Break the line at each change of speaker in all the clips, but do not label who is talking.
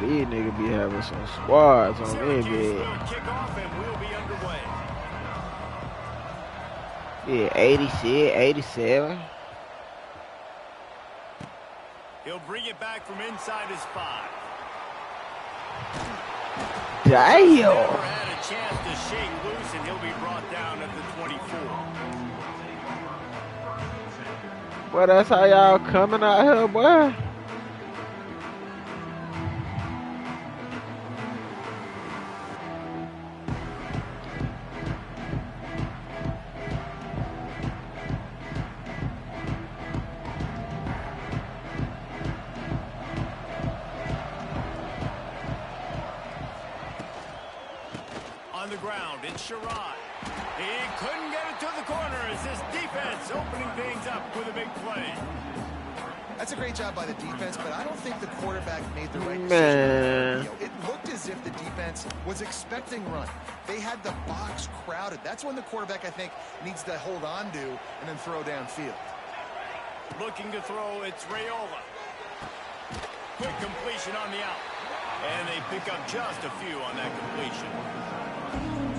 these niggas be having some squads on their bed. Yeah, 86, 87.
He'll bring it back from inside his 5.
Damn.
Never had a chance to shake loose, and he'll be brought down at the 24.
Well, that's how y'all coming out here, boy.
On the ground, it's Ncaa. He couldn't get it to the corner as this defense opening things up with a big play.
That's a great job by the defense, but I don't think the quarterback made the right decision. It looked as if the defense was expecting run. They had the box crowded. That's when the quarterback, I think, needs to hold on to and then throw downfield.
Looking to throw, it's Raiola. Quick completion on the out. And they pick up just a few on that completion.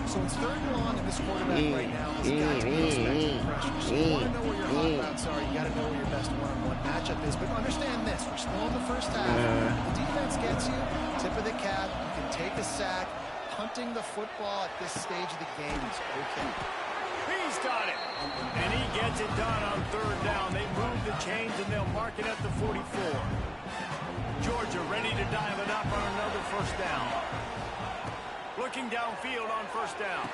So it's 3rd and long, and this quarterback right now has got to be expecting pressure. So you want to know where your hot routes are. You got to know where your best one-on-one matchup is. But understand this: we're still in the first half. The defense gets you, tip of the cap. You can take a sack. Punting the football at this stage of the game is okay.
He's got it, and he gets it done on 3rd down. They move the chains, and they'll mark it at the 44. Georgia ready to dial it up on another 1st down. Looking downfield on 1st down.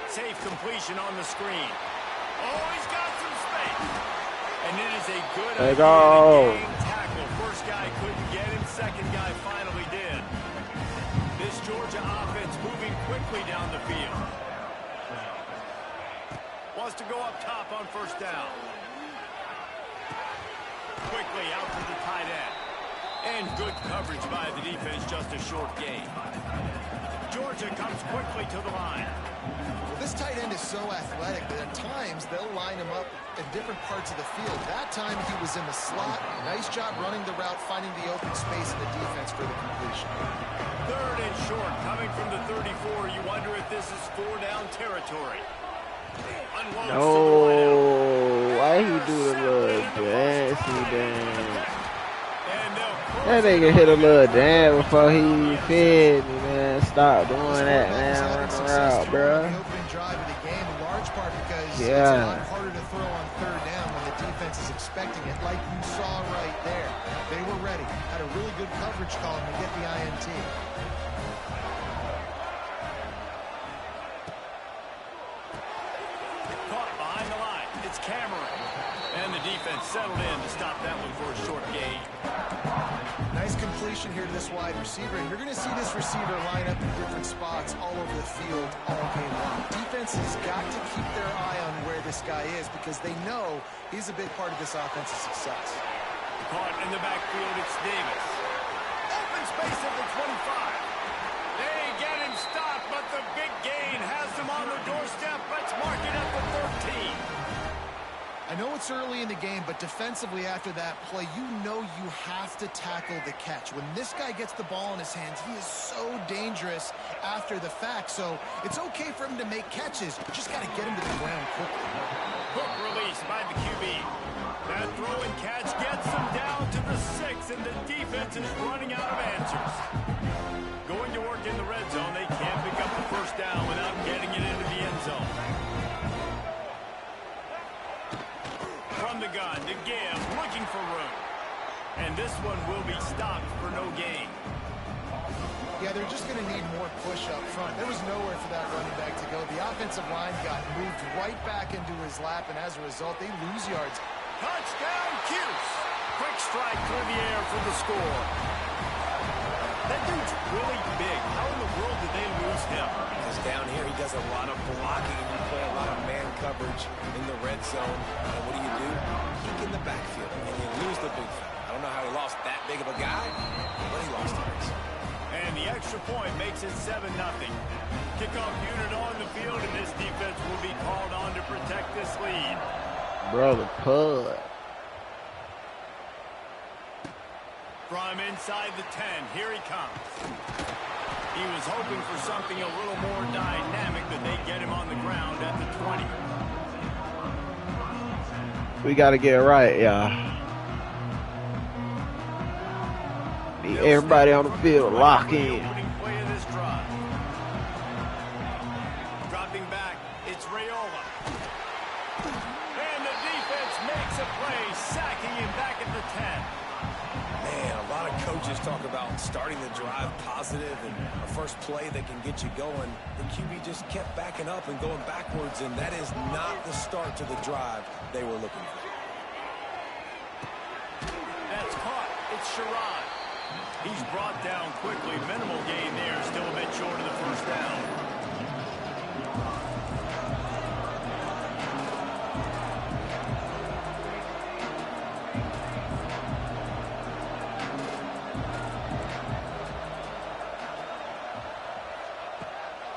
Safe completion on the screen. Oh, he's got some space. And it is a good idea to gain tackle. First guy couldn't get him. Second guy finally did. This Georgia offense moving quickly down the field. Wants to go up top on 1st down. Quickly out to the tight end. And good coverage by the defense, just a short gain. Georgia comes quickly to the line.
Well, this tight end is so athletic that at times they'll line him up in different parts of the field. That time he was in the slot. Nice job running the route, finding the open space in the defense for the completion.
3rd and short, coming from the 34. You wonder if this is 4-down territory.
No, why he do the little dancey dance? That nigga hit a little dance before he fed me, man. Stop doing that, man. Run around, bro. Yeah.
It's a lot harder to throw on 3rd down when the defense is expecting it, like you saw right there. They were ready. Had a really good coverage call to get the INT.
Caught behind the line. It's Cameron. And the defense settled in to stop that one for a short gain.
Nice completion here to this wide receiver, and you're going to see this receiver line up in different spots all over the field all game long. Defense has got to keep their eye on where this guy is because they know he's a big part of this offensive success.
Caught in the backfield, it's Davis. Open space at the 25. They get him stopped, but the big gain has him on the doorstep. Let's mark it at the 13.
I know it's early in the game, but defensively after that play, you know you have to tackle the catch. When this guy gets the ball in his hands, he is so dangerous after the fact. So it's okay for him to make catches. You just got to get him to the ground quickly.
Quick release by the QB. That throw and catch gets him down to the 6, and the defense is running out of answers. Going to work in the red zone, they can't pick up the 1st down without getting it into the end zone. From the gun to give, looking for room. And this one will be stopped for no gain.
Yeah, they're just going to need more push up front. There was nowhere for that running back to go. The offensive line got moved right back into his lap, and as a result, they lose yards.
Touchdown, Cuse. Quick strike through the air for the score. That dude's really big. How in the world did they lose him?
Because down here he does a lot of blocking and you play a lot of man coverage in the red zone. And what do? Peek in the backfield and you lose the big fella. I don't know how he lost that big of a guy, but he lost yards.
And the extra point makes it 7-0. Kickoff unit on the field, and this defense will be called on to protect this lead.
Brother Pud.
From inside the 10. Here he comes. He was hoping for something a little more dynamic, but they get him on the ground at the 20.
We got to get it right, y'all. Need everybody on the field lock in.
Dropping back, it's Raiola. And the defense makes a play, sacking him back at the 10.
Man, a lot of coaches talk about starting the drive positive and a first play that can get you going. The QB just kept backing up and going backwards, and that is not the start to the drive they were looking for.
That's caught. It's Sherrod. He's brought down quickly. Minimal gain there. Still a bit short of the first down.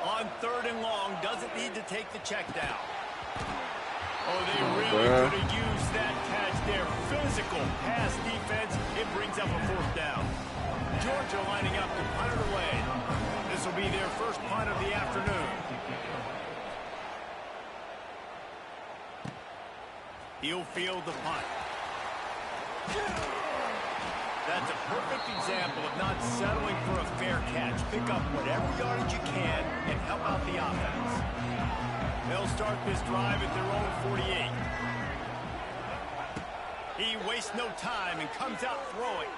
On 3rd and long, doesn't need to take the check down. Oh, they really could have used that catch there. Physical pass defense. It brings up a 4th down. Georgia lining up to punt it away. This will be their first punt of the afternoon. He'll field the punt. That's a perfect example of not settling for a fair catch. Pick up whatever yardage you can and help out the offense. They'll start this drive at their own 48. He wastes no time and comes out throwing.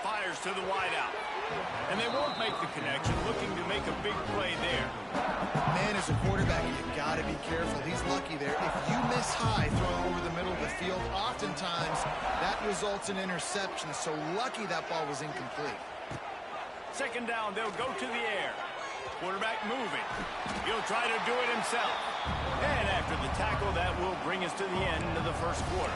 Fires to the wideout. And they won't make the connection, looking to make a big play there.
Man, as a quarterback, you've got to be careful. He's lucky there. If you miss high throwing over the middle of the field, oftentimes that results in interception. So lucky that ball was incomplete.
2nd down, they'll go to the air. Quarterback moving. He'll try to do it himself. And after the tackle, that will bring us to the end of the first quarter.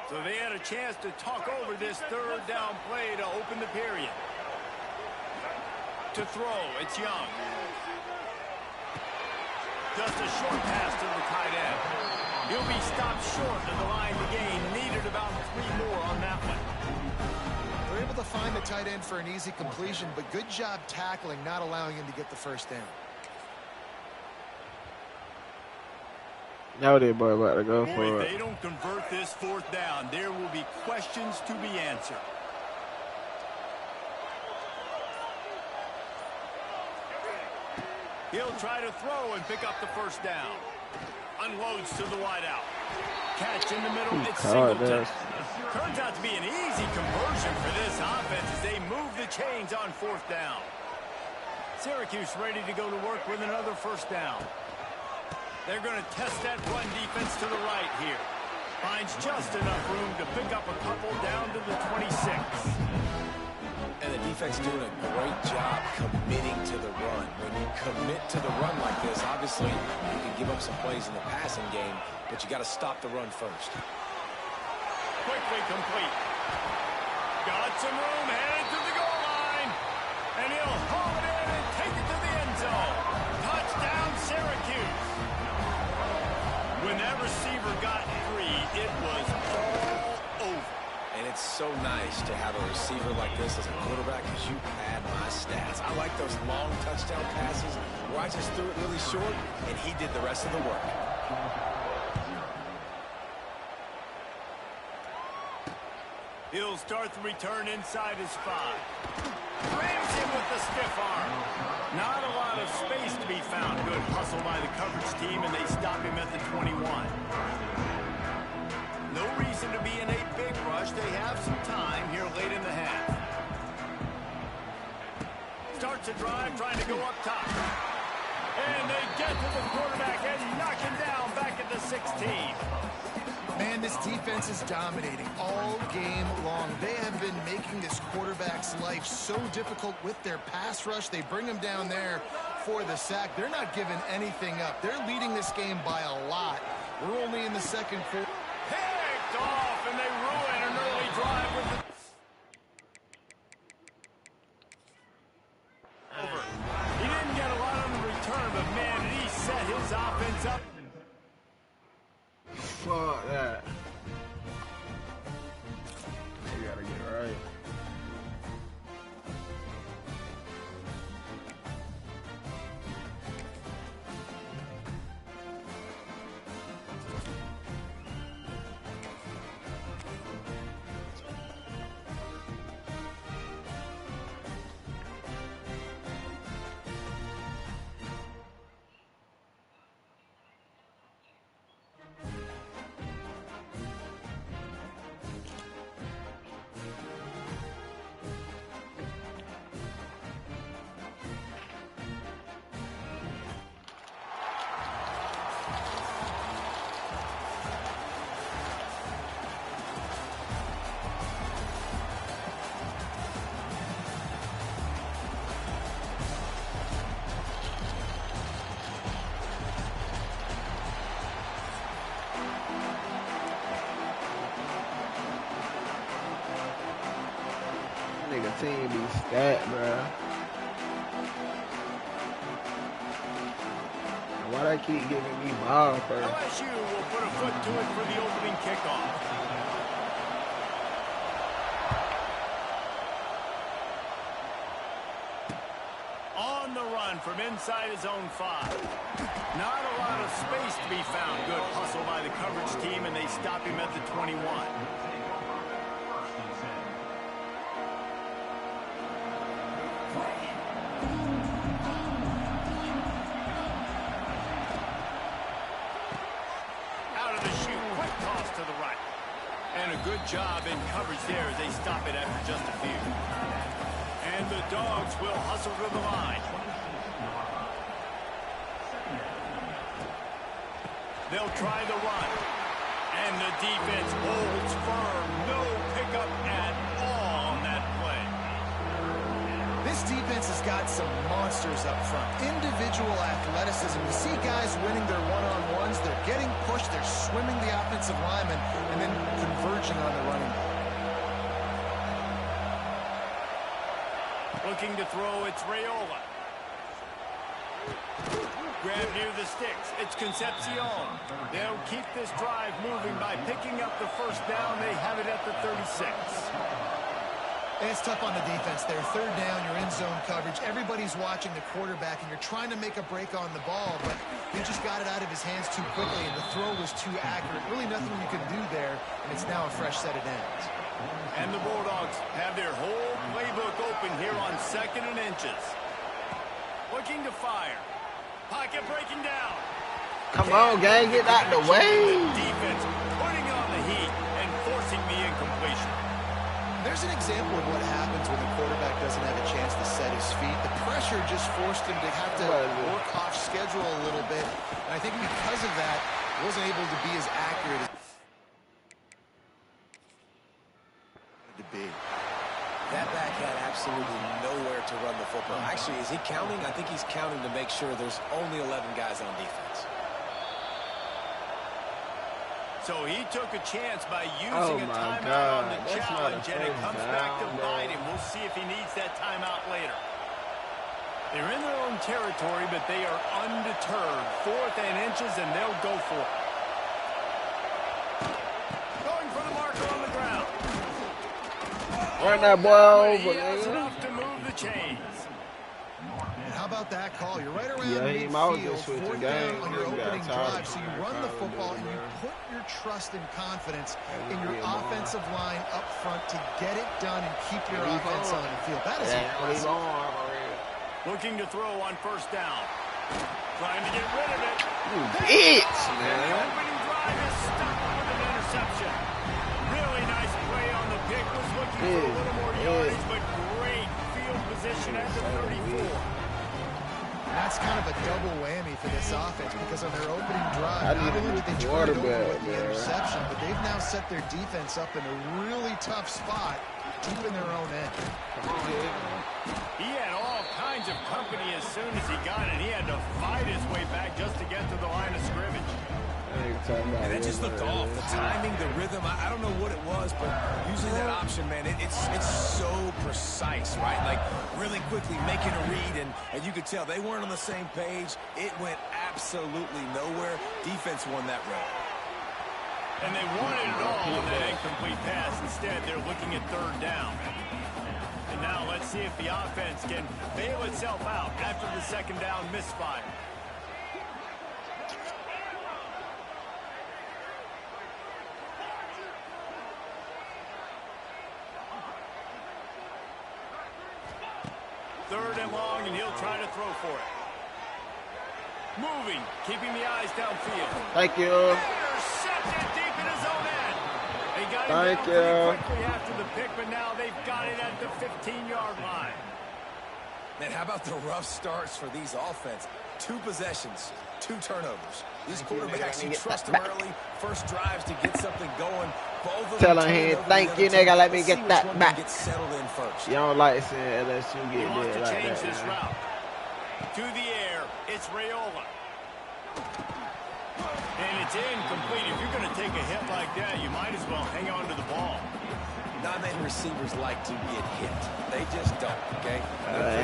So they had a chance to talk over this 3rd down play to open the period. To throw, it's Young. Just a short pass to the tight end. He'll be stopped short of the line to gain. Needed about 3 more on that one.
They're able to find the tight end for an easy completion, but good job tackling, not allowing him to get the first down.
Now they boy about to go for
If
it.
they don't convert this 4th down, there will be questions to be answered. He'll try to throw and pick up the first down. Unloads to the wideout. Catch in the middle. It's Singleton. Turns out to be an easy conversion for this offense as they move the chains on 4th down. Syracuse ready to go to work with another first down. They're going to test that run defense to the right here. Finds just enough room to pick up a couple down to the 26.
And the defense doing a great job committing to the run. When you commit to the run like this, obviously you can give up some plays in the passing game, but you got to stop the run first.
Quickly complete. Got some room, headed to the goal line. And he'll haul it in and take it to the end zone. Touchdown, Syracuse. When that receiver got free, it was all over.
And it's so nice to have a receiver like this as a quarterback because you pad my stats. I like those long touchdown passes where I just threw it really short and he did the rest of the work.
He'll start the return inside his 5. Rams him with the stiff arm. Not a lot of space to be found. Good hustle by the coverage team, and they stop him at the 21. No reason to be in a big rush. They have some time here late in the half. Starts a drive, trying to go up top. And they get to the quarterback and knock him down back at the 16.
Man, this defense is dominating all game long. They have been making this quarterback's life so difficult with their pass rush. They bring him down there. before the sack. They're not giving anything up. They're leading this game by a lot. We're only in the second quarter.
Picked off, and they ruin an early drive with the... Over. He didn't get a lot on the return, but man, did he set his offense up.
Fuck that. You gotta get right. Nigga team be stacked, bro. Why they keep giving me ball first?
LSU will put a foot to it for the opening kickoff. On the run from inside his own 5. Not a lot of space to be found. Good hustle by the coverage team, and they stop him at the 21. Good job in coverage there as they stop it after just a few. And the Dogs will hustle to the line. They'll try the run. And the defense holds firm. No pickup at all on that play.
This defense has got some monsters up front. Individual athleticism. You see guys winning their one-on-ones. They're getting pushed. They're swimming the offensive lineman and then converging on the running back.
Looking to throw, it's Raiola. Grab near the sticks. It's Concepcion. They'll keep this drive moving by picking up the first down. They have it at the 36.
And it's tough on the defense there. Third down, you're in zone coverage. Everybody's watching the quarterback, and you're trying to make a break on the ball, but he just got it out of his hands too quickly, and the throw was too accurate. Really nothing you can do there, and it's now a fresh set of downs.
And the Bulldogs have their whole playbook open here on 2nd and inches. Looking to fire. Pocket breaking down.
Come on, gang, get out the way.
Defense putting on the heat and forcing the incompletion.
There's an example of what happens when the quarterback doesn't have a chance to set his feet. The pressure just forced him to have to work off schedule a little bit. And I think because of that, he wasn't able to be as accurate as to be.
That back had absolutely nowhere to run the football. Actually, is he counting? I think he's counting to make sure there's only 11 guys on defense.
So he took a chance by using a timeout on the challenge, and it comes back to bite him. We'll see if he needs that timeout later. They're in their own territory, but they are undeterred. 4th and inches, and they'll go for it. Going for the marker on the ground.
Run that boy over,
That's enough to move the chains.
How about that call? You're right around
he might
midfield,
just switch the
4th
game.
down on your opening drive. So you run the
Probably
football and you put your trust and confidence in your offensive line up front to get it done and keep your offense on the field. That is impressive.
Looking to throw on 1st down. Trying to get rid of it.
Bitch,
The
man.
opening drive is stopped with an interception. Really nice play on the pick. Was looking for a little more yardage, but great field position at the 34.
That's kind of a double whammy for this offense because on their opening drive, not only did they try it over with the interception, but they've now set their defense up in a really tough spot deep in their own end.
Come on here.
He had all kinds of company as soon as he got it. He had to fight his way back just to get to the line of scrimmage.
And that just looked off. The timing, the rhythm, I don't know what it was, but usually that option, man, it's so precise, right? Like, really quickly making a read, and you could tell they weren't on the same page. It went absolutely nowhere. Defense won that round.
And they wanted it all on that incomplete pass. Instead, they're looking at third down. And now let's see if the offense can bail itself out after the second down misfire. Third and long, and he'll try to throw for it. Moving, keeping the eyes downfield.
Thank you.
Intercepted deep in his own end. They got him down pretty quickly after the pick, but now they've got it at the 15-yard line.
Man, how about the rough starts for these offense? 2 possessions, 2 turnovers. These quarterbacks, you trust them early. First drives to get something going. Both of
Tell him, thank you, nigga. Let me get that back.
Get settled in first.
You don't like seeing LSU get
He wants
there
to
like
change
that,
this
man.
route. To the air, it's Raiola. And it's incomplete. If you're going to take a hit like that, you might as well hang on to the ball.
Not many receivers like to get hit. They just don't, okay?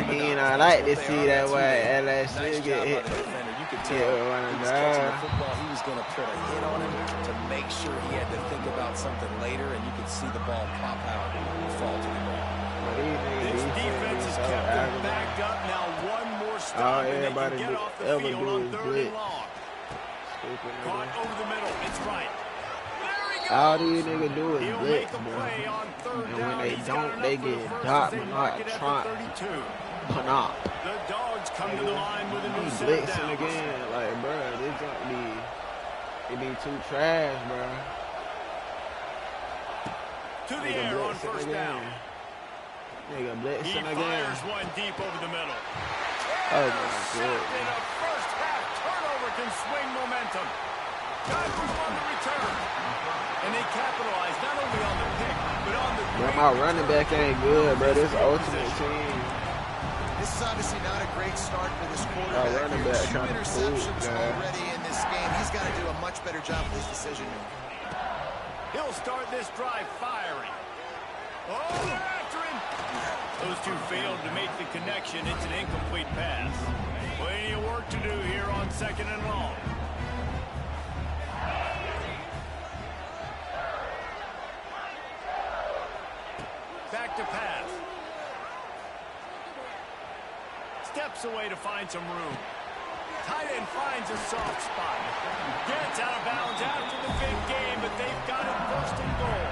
He ain't like to see that way LSU
Nice
get
job
hit.
by the defender. You could tell
Yeah,
he was catching the football. He was going to put a hit on him to make sure he had to think about something later, and you could see the ball pop out and fall to the ground.
This defense has kept them backed up. Now one more stop, and they can get off the field on third and long. Caught over the middle. It's right.
All these niggas do is
He'll
blitz,
make a
bro.
play on third
And
down.
when they
He's
don't,
got
they
enough for the
get
first
dropped,
as they
but
mark
not
it at the
Trump.
32.
Panop.
The Dogs come to the line with a new
He
set of
blitzing
downs.
again. Like, bro, this don't be, it be too trash, bro.
To the
Nigga
air on
blitzing
first
again.
down.
Nigga
He
blitzing again.
fires one deep over the middle.
Oh, my
Intercepted.
God.
A first half turnover can swing momentum. Time for on the return. And they capitalize not only on the pick, but on the
Bro,
great
my running back ain't good, bro. This ultimate
position.
team.
This is obviously not a great start for this quarterback.
running
Here.
back
2
kinda
interceptions
cool, man.
already in this game. He's got to do a much better job with his decision making.
He'll start this drive firing. Oh, they're after him. Those two failed to make the connection. It's an incomplete pass. Plenty of work to do here on second and long. Back to pass. Steps away to find some room. Tight end finds a soft spot. Gets out of bounds after the big game, but they've got it first and goal.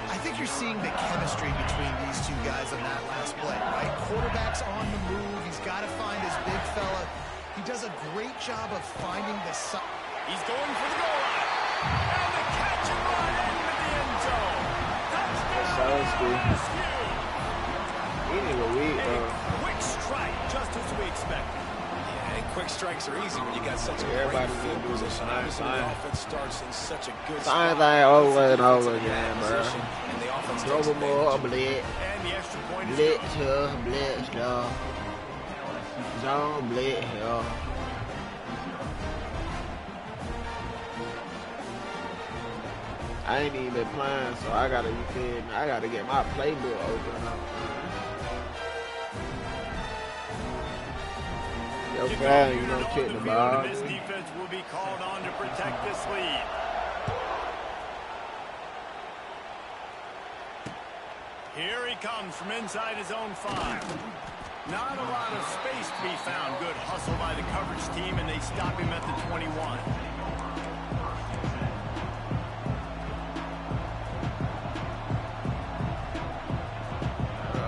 I think you're seeing the chemistry between these two guys on that last play, right? Quarterback's on the move. He's got to find his big fella. He does a great job of finding the...
He's going for the goal line. And the catch and run into the end zone. Touchdown, LSU. A quick strike, just as we expected.
Yeah, and quick strikes are easy when you got such a
Everybody
great field
can do the
position.
same
Obviously,
thing.
the offense starts in such a good
Same
spot.
thing over and over
Defense in
again,
that
bro.
position, and the offense takes
Dribble more,
advantage.
blitz.
And the extra point is
Blitz
good.
here, blitz here. Zone blitz here. I ain't even been playing, so I gotta, you feel me? I gotta get my playbook open up. Yo, fam, you don't kick the ball.
This defense will be called on to protect this lead. Here he comes from inside his own 5. Not a lot of space to be found. Good hustle by the coverage team, and they stop him at the 21.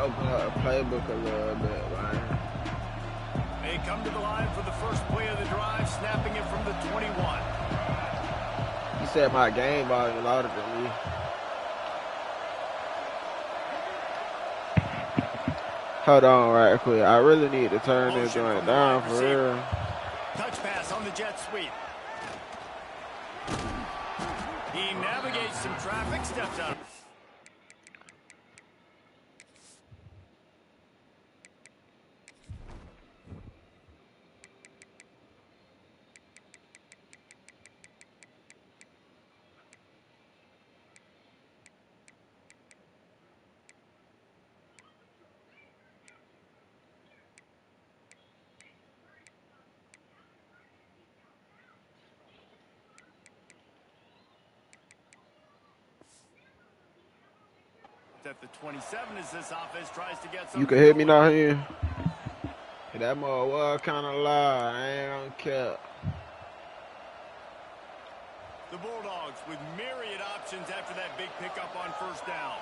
Open up the playbook a little bit, man.
They come to the line for the first play of the drive, snapping it from the 21.
You said my game ball is louder than me. Hold on right quick. I really need to turn this
Motion
joint
from the
down
wide
for
receiver.
real.
Touch pass on the jet sweep. He navigates some traffic, steps out. at the 27 as this offense tries to get some.
You can hear me now here. That mother was kind of loud. I ain't gonna care.
The Bulldogs with myriad options after that big pickup on first down.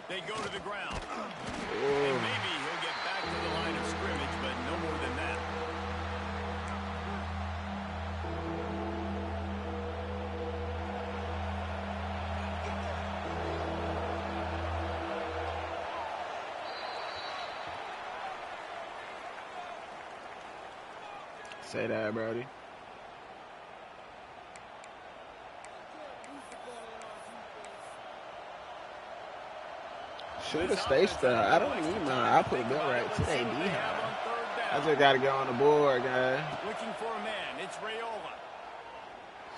They go to the ground. And maybe he'll get back to the line of scrimmage, but no more than that.
Say that, Brody. Should have stayed still. I don't need mine. I put a belt right to AD. I just got to get on the board, guys.
Looking for a man. It's Rayola.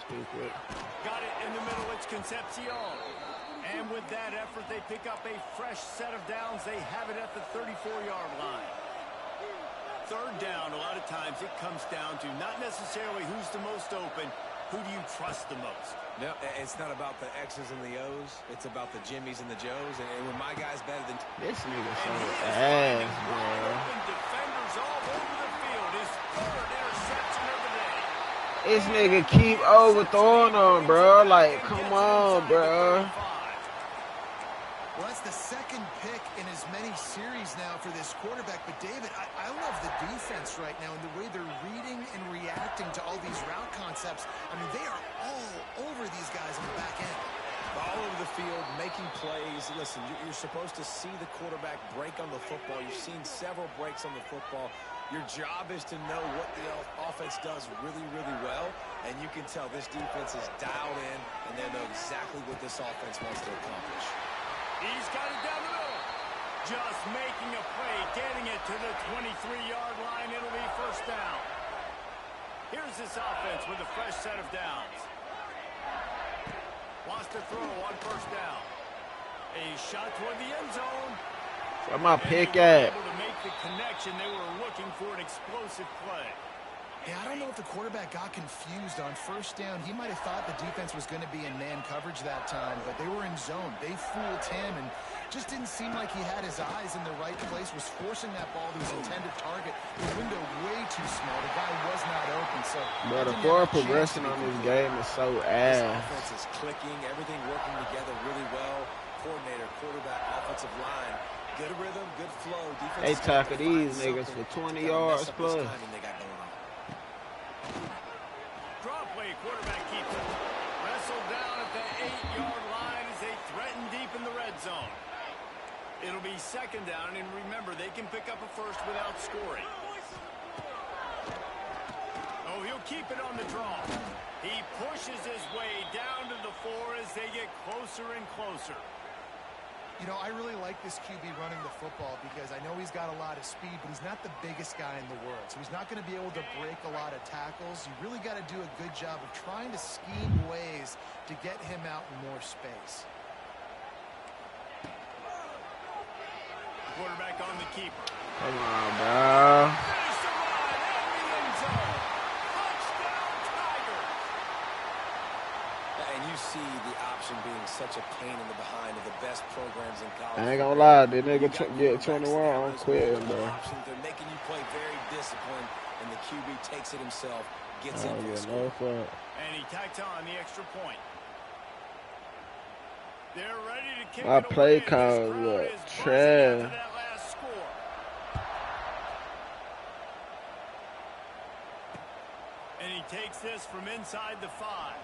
Stupid.
Got it in the middle. It's Concepcion. And with that effort, they pick up a fresh set of downs. They have it at the 34-yard line. Third down, a lot of times it comes down to not necessarily who's the most open, who do you trust the most?
No, it's not about the X's and the O's. It's about the Jimmys and the Joes. And when my guy's better than...
This nigga so ass, bro.
Defenders all over the field. His third interception of the day.
This nigga keep overthrowing them, bro. Like, come on, bro.
Well, that's the second pick in as many series now for this quarterback. But, David, I love the defense right now and the way they're reading and reacting to all these route concepts. I mean, they are all over these guys on the back end.
All over the field, making plays. Listen, you're supposed to see the quarterback break on the football. You've seen several breaks on the football. Your job is to know what the offense does really, really well. And you can tell this defense is dialed in, and they know exactly what this offense wants to accomplish.
He's got it down the middle. Just making a play, getting it to the 23-yard line. It'll be first down. Here's this offense with a fresh set of downs. Wants to throw on first down. A shot toward the end zone.
Where my pick at?
Able to make the connection. They were looking for an explosive play.
Yeah, I don't know if the quarterback got confused on first down. He might have thought the defense was going to be in man coverage that time, but they were in zone. They fooled him and just didn't seem like he had his eyes in the right place, was forcing that ball to his intended target. The window way too small. The guy was not open, so...
But the forward progression on this game is so ass.
This offense is clicking, everything working together really well. Coordinator, quarterback, offensive line. Good rhythm, good flow. Defense
They tackle these niggas for 20 yards plus.
They got going on.
Draw play, quarterback keeps it. Wrestled down at the 8-yard line as they threaten deep in the red zone. It'll be second down, and remember, they can pick up a first without scoring. Oh, he'll keep it on the draw. He pushes his way down to the 4 as they get closer and closer.
You know, I really like this QB running the football because I know he's got a lot of speed, but he's not the biggest guy in the world. So he's not going to be able to break a lot of tackles. You really got to do a good job of trying to scheme ways to get him out in more space.
Quarterback on the keeper.
Come on, bro.
Finish the run in the end zone. Touchdown, Tigers.
And you see the option being such a pain in the behind of the best programs in college.
I ain't gonna lie, this nigga get 21, I'm quitting, bro.
They're making you play very disciplined, and the QB takes it himself, gets in
I
for the
don't
score.
get no fuck.
And he tacked on the extra point. They're ready to kick
My
it
play
away. This
call
crowd
look
is buzzing
trash.
after that last score. And he takes this from inside the 5.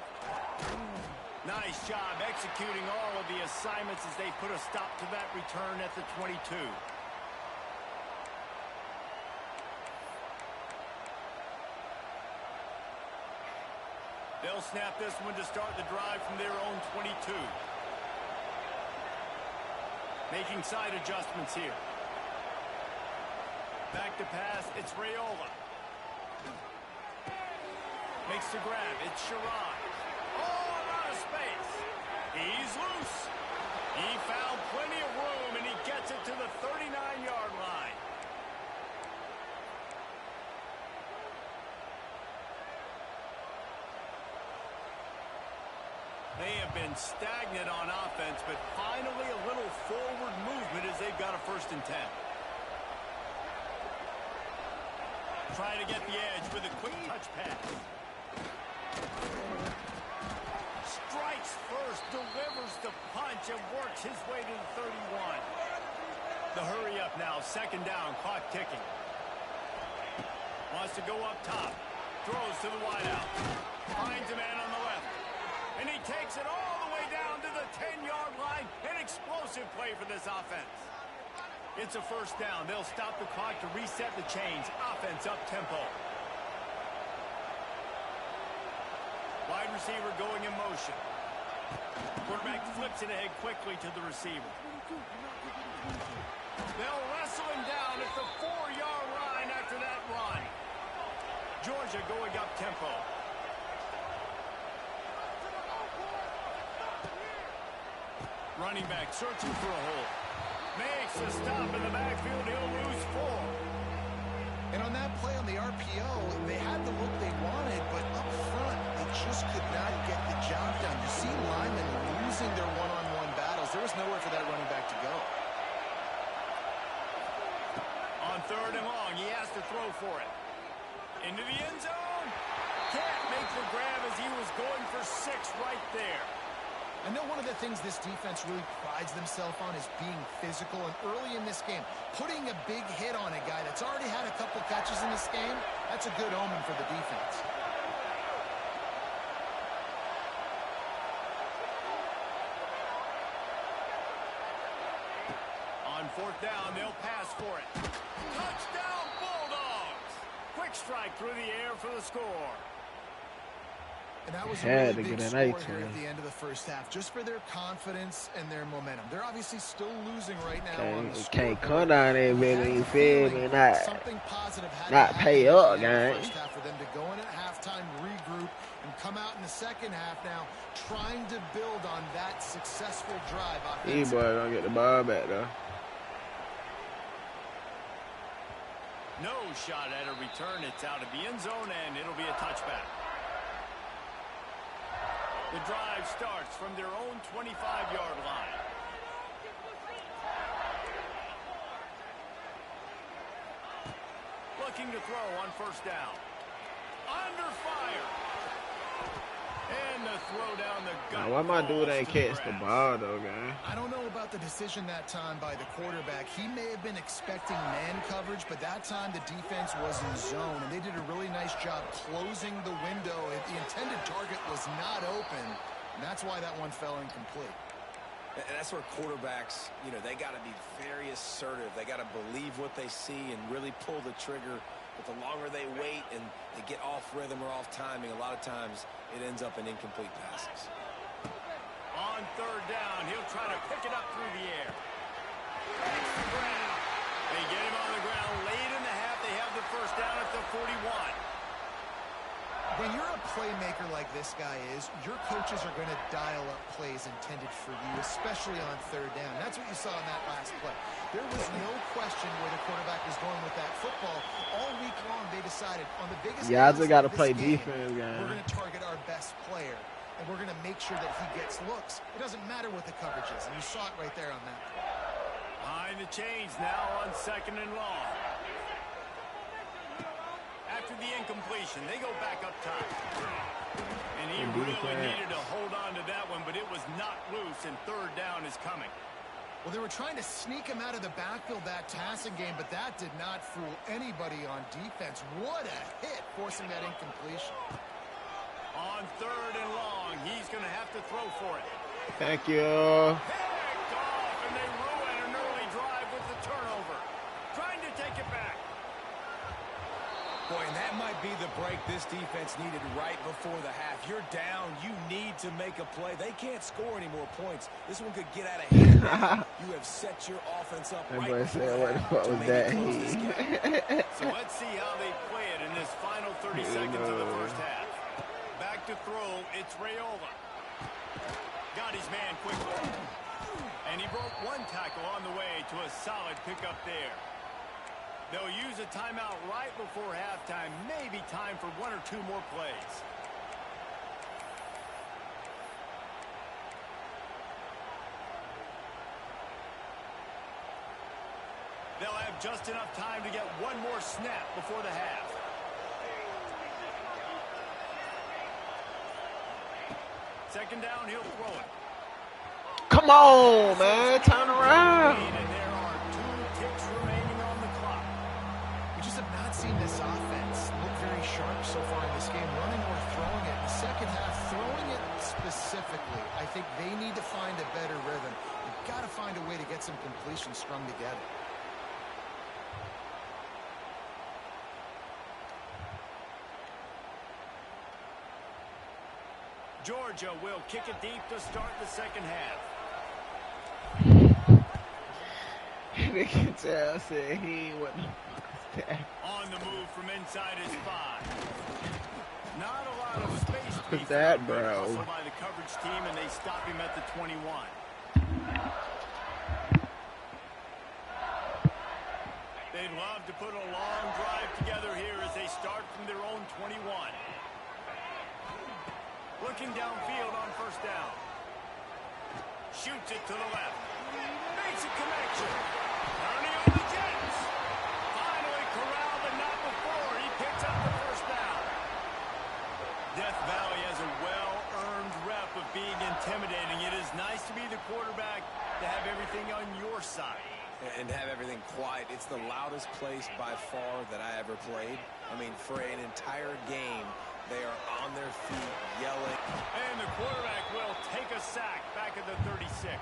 Nice job executing all of the assignments as they put a stop to that return at the 22. They'll snap this one to start the drive from their own 22. Making side adjustments here. Back to pass, it's Rayola. Makes the grab, it's Sherrod. All out of space. He's loose. He found plenty of room, and he gets it to the 39-yard line. They have been stagnant on offense, but finally a little forward movement as they've got a 1st and 10. Trying to get the edge with a quick touch pass. Strikes first, delivers the punch, and works his way to the 31. The hurry up now, 2nd down, clock ticking. Wants to go up top. Throws to the wideout. Finds a man on the left. And he takes it all the way down to the 10-yard line. An explosive play for this offense. It's a 1st down. They'll stop the clock to reset the chains. Offense up tempo. Wide receiver going in motion. Quarterback flips it ahead quickly to the receiver. They'll wrestle him down at the 4-yard line after that run. Georgia going up tempo. Running back searching for a hole. Makes a stop in the backfield. He'll lose 4.
And on that play on the RPO, they had the look they wanted, but up front, they just could not get the job done. You see linemen losing their one-on-one battles. There was nowhere for that running back to go.
On 3rd and long, he has to throw for it. Into the end zone. Can't make the grab as he was going for 6 right there.
I know one of the things this defense really prides themselves on is being physical, and early in this game, putting a big hit on a guy that's already had a couple catches in this game, that's a good omen for the defense.
On 4th down, they'll pass for it. Touchdown, Bulldogs! Quick strike through the air for the score.
And that was a really big score here at the end of the 1st half, just for their confidence and their momentum. They're obviously still losing right now on the score.
Can't come down there, baby. You feel me?
Something positive had
not
to
pay
happen
up,
in the
guys.
1st half for them to go in at halftime, regroup, and come out in the 2nd half now, trying to build on that successful drive.
These boys gonna get the ball back though.
No shot at a return. It's out of the end zone, and it'll be a touchback. The drive starts from their own 25-yard line. Looking to throw on 1st down. Under fire. And the throw down the gut.
Now, why my dude ain't catch the ball though, guy?
I don't know about the decision that time by the quarterback. He may have been expecting man coverage, but that time the defense was in zone, and they did a really nice job closing the window. The intended target was not open, and that's why that one fell incomplete.
And that's where quarterbacks, they got to be very assertive. They got to believe what they see and really pull the trigger. But the longer they wait and they get off rhythm or off timing, a lot of times it ends up in incomplete passes.
On 3rd down, he'll try to pick it up through the air. They get him on the ground late in the half. They have the 1st down at the 41.
When you're a playmaker like this guy is, your coaches are going to dial up plays intended for you, especially on 3rd down. That's what you saw in that last play. There was no question where the quarterback was going with that football. All week long, they decided on the biggest
Yeah, I just got to play
game,
defense, guys.
we're going to target our best player, and we're going to make sure that he gets looks. It doesn't matter what the coverage is, and you saw it right there on that play.
Behind the chains now on 2nd and long. After the incompletion, they go back up top. And he really needed to hold on to that one, but it was not loose, and 3rd down is coming.
Well, they were trying to sneak him out of the backfield that passing game, but that did not fool anybody on defense. What a hit, forcing that incompletion.
On 3rd and long, he's going to have to throw for it.
Thank you.
Picked off, and they ruin an early drive with the turnover. Trying to take it back.
Boy, and that might be the break this defense needed right before the half. You're down. You need to make a play. They can't score any more points. This one could get out of hand now. You have set your offense up right before the half to maybe close this game.
So let's see how they play it in this final 30 seconds of the 1st half. Back to throw, it's Raiola. Got his man quickly. And he broke one tackle on the way to a solid pickup there. They'll use a timeout right before halftime. Maybe time for 1 or 2 more plays. Just enough time to get one more snap before the half. Second down, he'll throw it.
Come on, man. Turn around.
And there are 2 ticks remaining on the clock.
We just have not seen this offense look very sharp so far in this game, running or throwing it. In the second half, throwing it specifically, I think they need to find a better rhythm. They've got to find a way to get some completions strung together.
Georgia will kick it deep to start the second half.
Ncaa said he ain't what
On the move from inside his 5. Not a lot of space.
What's that, bro?
Also by the coverage team, and they stop him at the 21. They'd love to put a long drive together here as they start from their own 21. Looking downfield on first down. Shoots it to the left. Makes a connection. Turning on the Jets. Finally corralled, but not before. He picks up the first down. Death Valley has a well-earned rep of being intimidating. It is nice to be the quarterback, to have everything on your side.
And have everything quiet. It's the loudest place by far that I ever played. I mean, for an entire game, they are on their feet, yelling.
And the quarterback will take a sack back at the 36.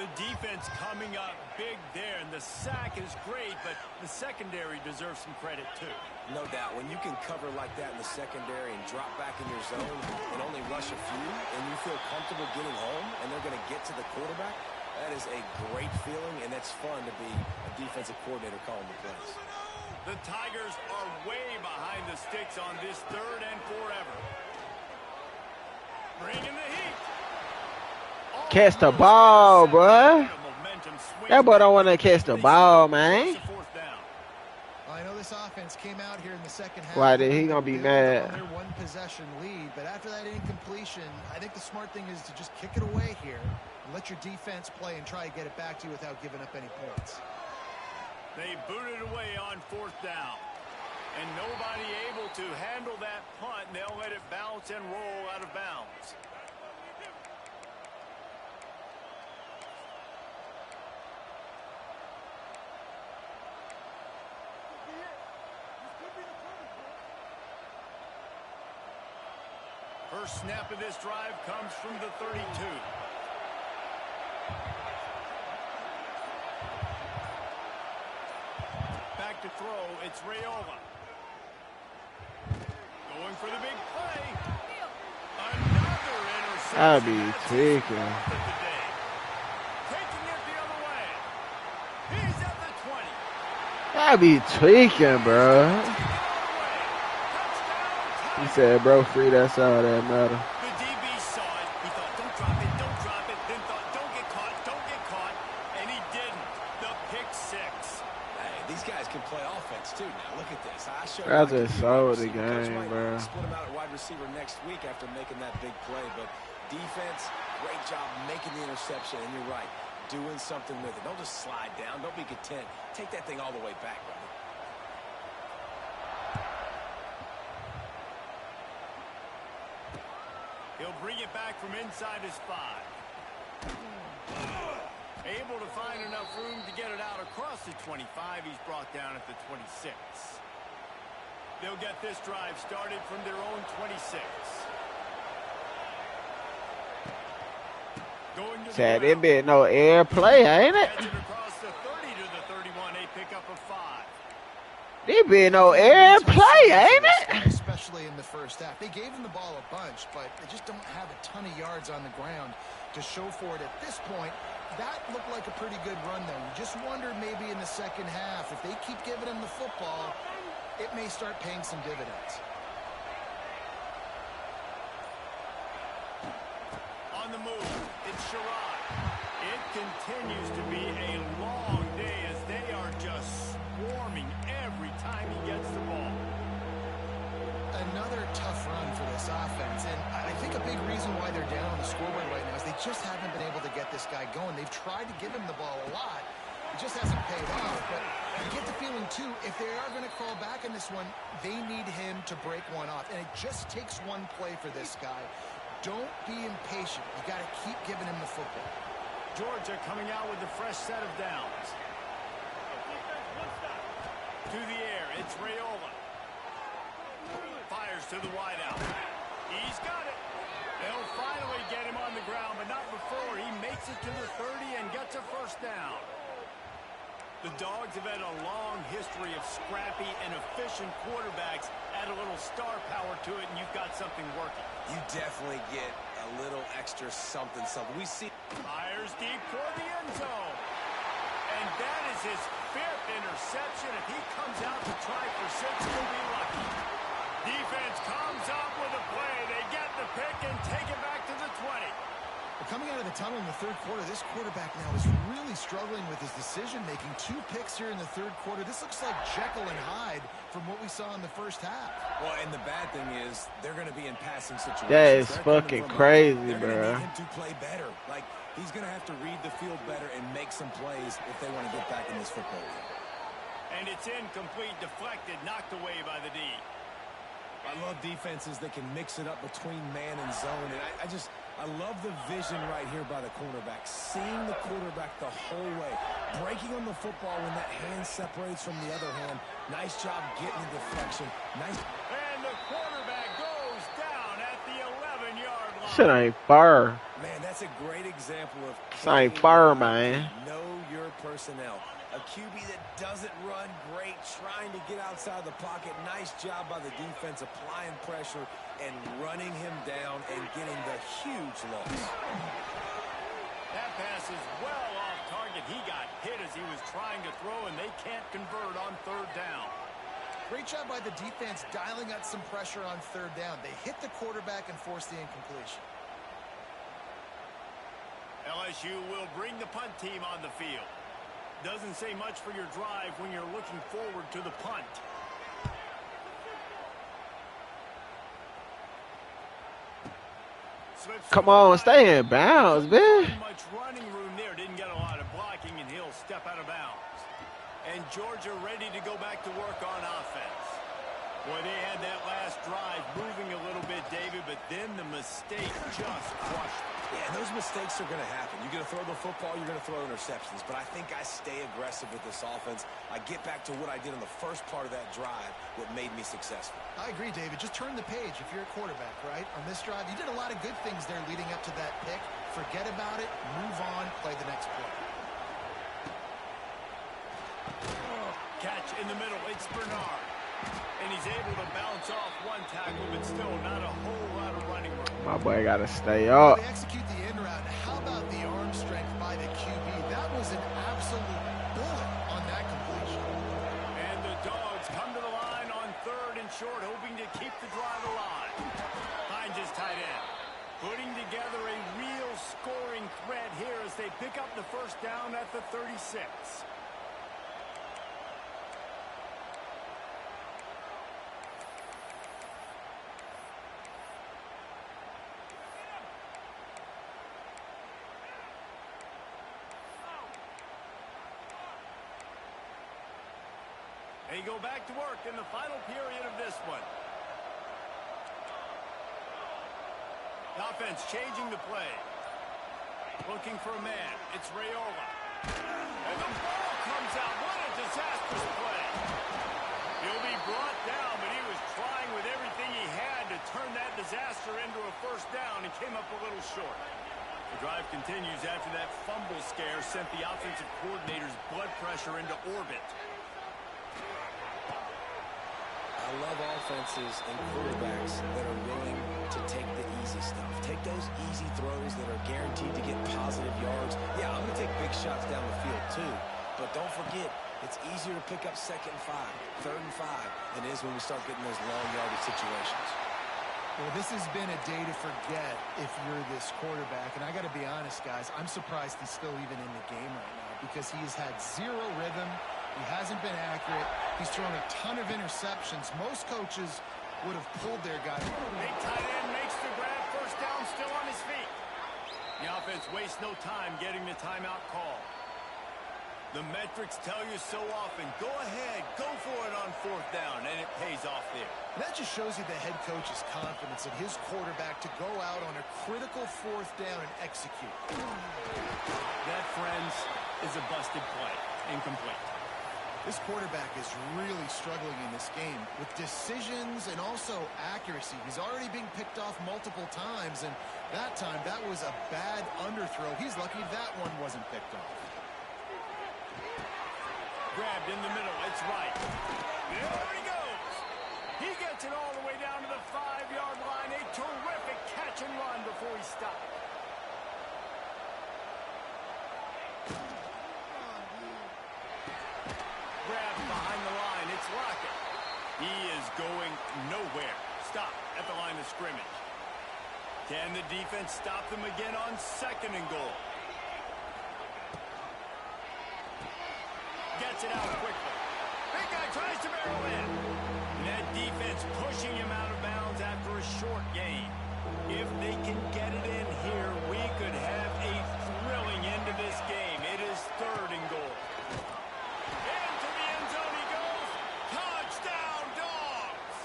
The defense coming up big there, and the sack is great, but the secondary deserves some credit too.
No doubt. When you can cover like that in the secondary and drop back in your zone and only rush a few, and you feel comfortable getting home, and they're going to get to the quarterback, that is a great feeling, and it's fun to be a defensive coordinator calling the plays.
The Tigers are way behind the sticks on this 3rd and forever. Bringing the heat.
Catch the ball, bro. That boy don't want to catch the ball, man.
I know this offense came out here in the second half.
Why did he gonna be mad?
On their 1-possession lead, but after that incompletion, I think the smart thing is to just kick it away here and let your defense play and try to get it back to you without giving up any points.
They booted away on 4th down. And nobody able to handle that punt, and they'll let it bounce and roll out of bounds. First snap of this drive comes from the 32. Back to throw, it's Rayola. Going for the big play. Another interception.
I'll be tweaking.
Taking it the other way. He's at the 20.
I'll be tweaking, bro. He said, bro, free, that's all that matter.
The DB saw it. He thought, don't drop it, don't drop it. Then thought, don't get caught. And he didn't. The pick 6.
Hey, these guys can play offense too now. Look at this.
I just saw the game, bro.
Split him out at wide receiver next week after making that big play. But defense, great job making the interception. And you're right, doing something with it. Don't just slide down. Don't be content. Take that thing all the way back, brother.
He'll bring it back from inside his 5. Able to find enough room to get it out across the 25. He's brought down at the 26. They'll get this drive started from their own 26. Going to
Said it been no air play, ain't it?
across the 30 to the 31. They pick up a 5.
There been no air play, ain't it?
Especially in the first half. They gave him the ball a bunch, but they just don't have a ton of yards on the ground to show for it at this point. That looked like a pretty good run, though. You just wondered maybe in the second half, if they keep giving him the football, it may start paying some dividends.
On the move, it's Sherrod. It continues to be a long day as they are just swarming every time he gets the ball.
Another tough run for this offense, and I think a big reason why they're down on the scoreboard right now is they just haven't been able to get this guy going. They've tried to give him the ball a lot, It just hasn't paid off, but you get the feeling, too, if they are going to crawl back in this one, they need him to break one off. And it just takes one play for this guy. Don't be impatient. You got to keep giving him the football.
Georgia coming out with a fresh set of downs. To the air, it's Raiola. Fires to the wideout. He's got it. They'll finally get him on the ground, but not before he makes it to the 30 and gets a first down. The Dogs have had a long history of scrappy and efficient quarterbacks. Add a little star power to it, and you've got something working.
You definitely get a little extra something. We see.
Fires deep toward the end zone. And that is his 5th interception. If he comes out to try for 6, he'll be lucky. Defense comes up with a play. They get the pick and take it back to the 20.
Well, coming out of the tunnel in the third quarter, this quarterback now is really struggling with his decision-making. 2 picks here in the third quarter. This looks like Jekyll and Hyde from what we saw in the first half.
Well, and the bad thing is they're going to be in passing situations.
That is fucking crazy,
bro. They're
bro.
going to need him to play better. Like, he's going to have to read the field better and make some plays if they want to get back in this football game.
And it's incomplete, deflected, knocked away by the D.
I love defenses that can mix it up between man and zone. And I love the vision right here by the cornerback. Seeing the quarterback the whole way. Breaking on the football when that hand separates from the other hand. Nice job getting the deflection. Nice.
And the quarterback goes down at the 11-yard line.
Shit ain't fire.
Man, that's a great example of
Shit ain't fire, man.
Know your personnel. A QB that doesn't run great, trying to get outside the pocket. Nice job by the defense, applying pressure and running him down and getting the huge loss.
That pass is well off target. He got hit as he was trying to throw, and they can't convert on 3rd down.
Great job by the defense dialing out some pressure on 3rd down. They hit the quarterback and forced the incompletion.
LSU will bring the punt team on the field. Doesn't say much for your drive when you're looking forward to the punt.
Come on, stay in bounds, man.
Much running room there. Didn't get a lot of blocking, and he'll step out of bounds. And Georgia ready to go back to work on offense. Boy, they had that last drive moving a little bit, David, but then the mistake just crushed them.
Yeah, and those mistakes are going to happen. You're going to throw the football, you're going to throw interceptions. But I think I stay aggressive with this offense. I get back to what I did in the first part of that drive, what made me successful.
I agree, David. Just turn the page if you're a quarterback, right? On this drive, you did a lot of good things there leading up to that pick. Forget about it, move on, play the next play.
Catch in the middle, it's Bernard. And he's able to bounce off one tackle, but still not a whole lot of running room.
My boy got to stay up.
They execute the end route. How about the arm strength by the QB? That was an absolute bullet on that completion.
And the Dogs come to the line on 3rd and short, hoping to keep the drive alive. Finds his tight end. Putting together a real scoring threat here as they pick up the first down at the 36. They go back to work in the final period of this one. The offense changing the play. Looking for a man. It's Raiola. And the ball comes out. What a disastrous play. He'll be brought down, but he was trying with everything he had to turn that disaster into a first down and came up a little short. The drive continues after that fumble scare sent the offensive coordinator's blood pressure into orbit.
I love offenses and quarterbacks that are willing to take the easy stuff. Take those easy throws that are guaranteed to get positive yards. Yeah, I'm going to take big shots down the field too. But don't forget, it's easier to pick up 2nd and 5, 3rd and 5 than it is when we start getting those long yardage situations.
Well, this has been a day to forget if you're this quarterback. And I got to be honest, guys, I'm surprised he's still even in the game right now because he has had zero rhythm. He hasn't been accurate. He's thrown a ton of interceptions. Most coaches would have pulled their guy.
Big tight end makes the grab. First down, still on his feet. The offense wastes no time getting the timeout call. The metrics tell you so often, go ahead, go for it on 4th down, and it pays off there.
And that just shows you the head coach's confidence in his quarterback to go out on a critical 4th down and execute.
That, friends, is a busted play. Incomplete.
This quarterback is really struggling in this game with decisions and also accuracy. He's already being picked off multiple times, and that time, that was a bad underthrow. He's lucky that one wasn't picked off.
Grabbed in the middle. It's right. There he goes. He gets it all the way down to the 5-yard line. A terrific catch and run before he stopped. Grabbed behind the line. It's Lockett. He is going nowhere. Stop at the line of scrimmage. Can the defense stop them again on 2nd and goal? Gets it out quickly. Big guy tries to barrel in. And that defense pushing him out of bounds after a short gain. If they can get it in here, we could have a thrilling end to this game. It is 3rd and goal. Into the end zone he goes. Touchdown, Dogs!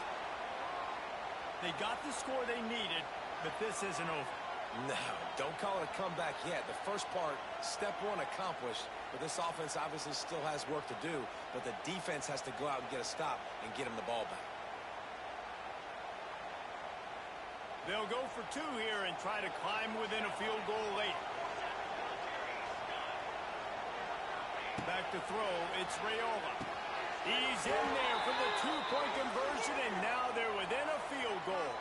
They got the score they needed, but this isn't over.
No, don't call it a comeback yet. The first part, step 1 accomplished, but this offense obviously still has work to do, but the defense has to go out and get a stop and get him the ball back.
They'll go for 2 here and try to climb within a field goal late. Back to throw, it's Raiola. He's in there for the 2-point conversion, and now they're within a field goal.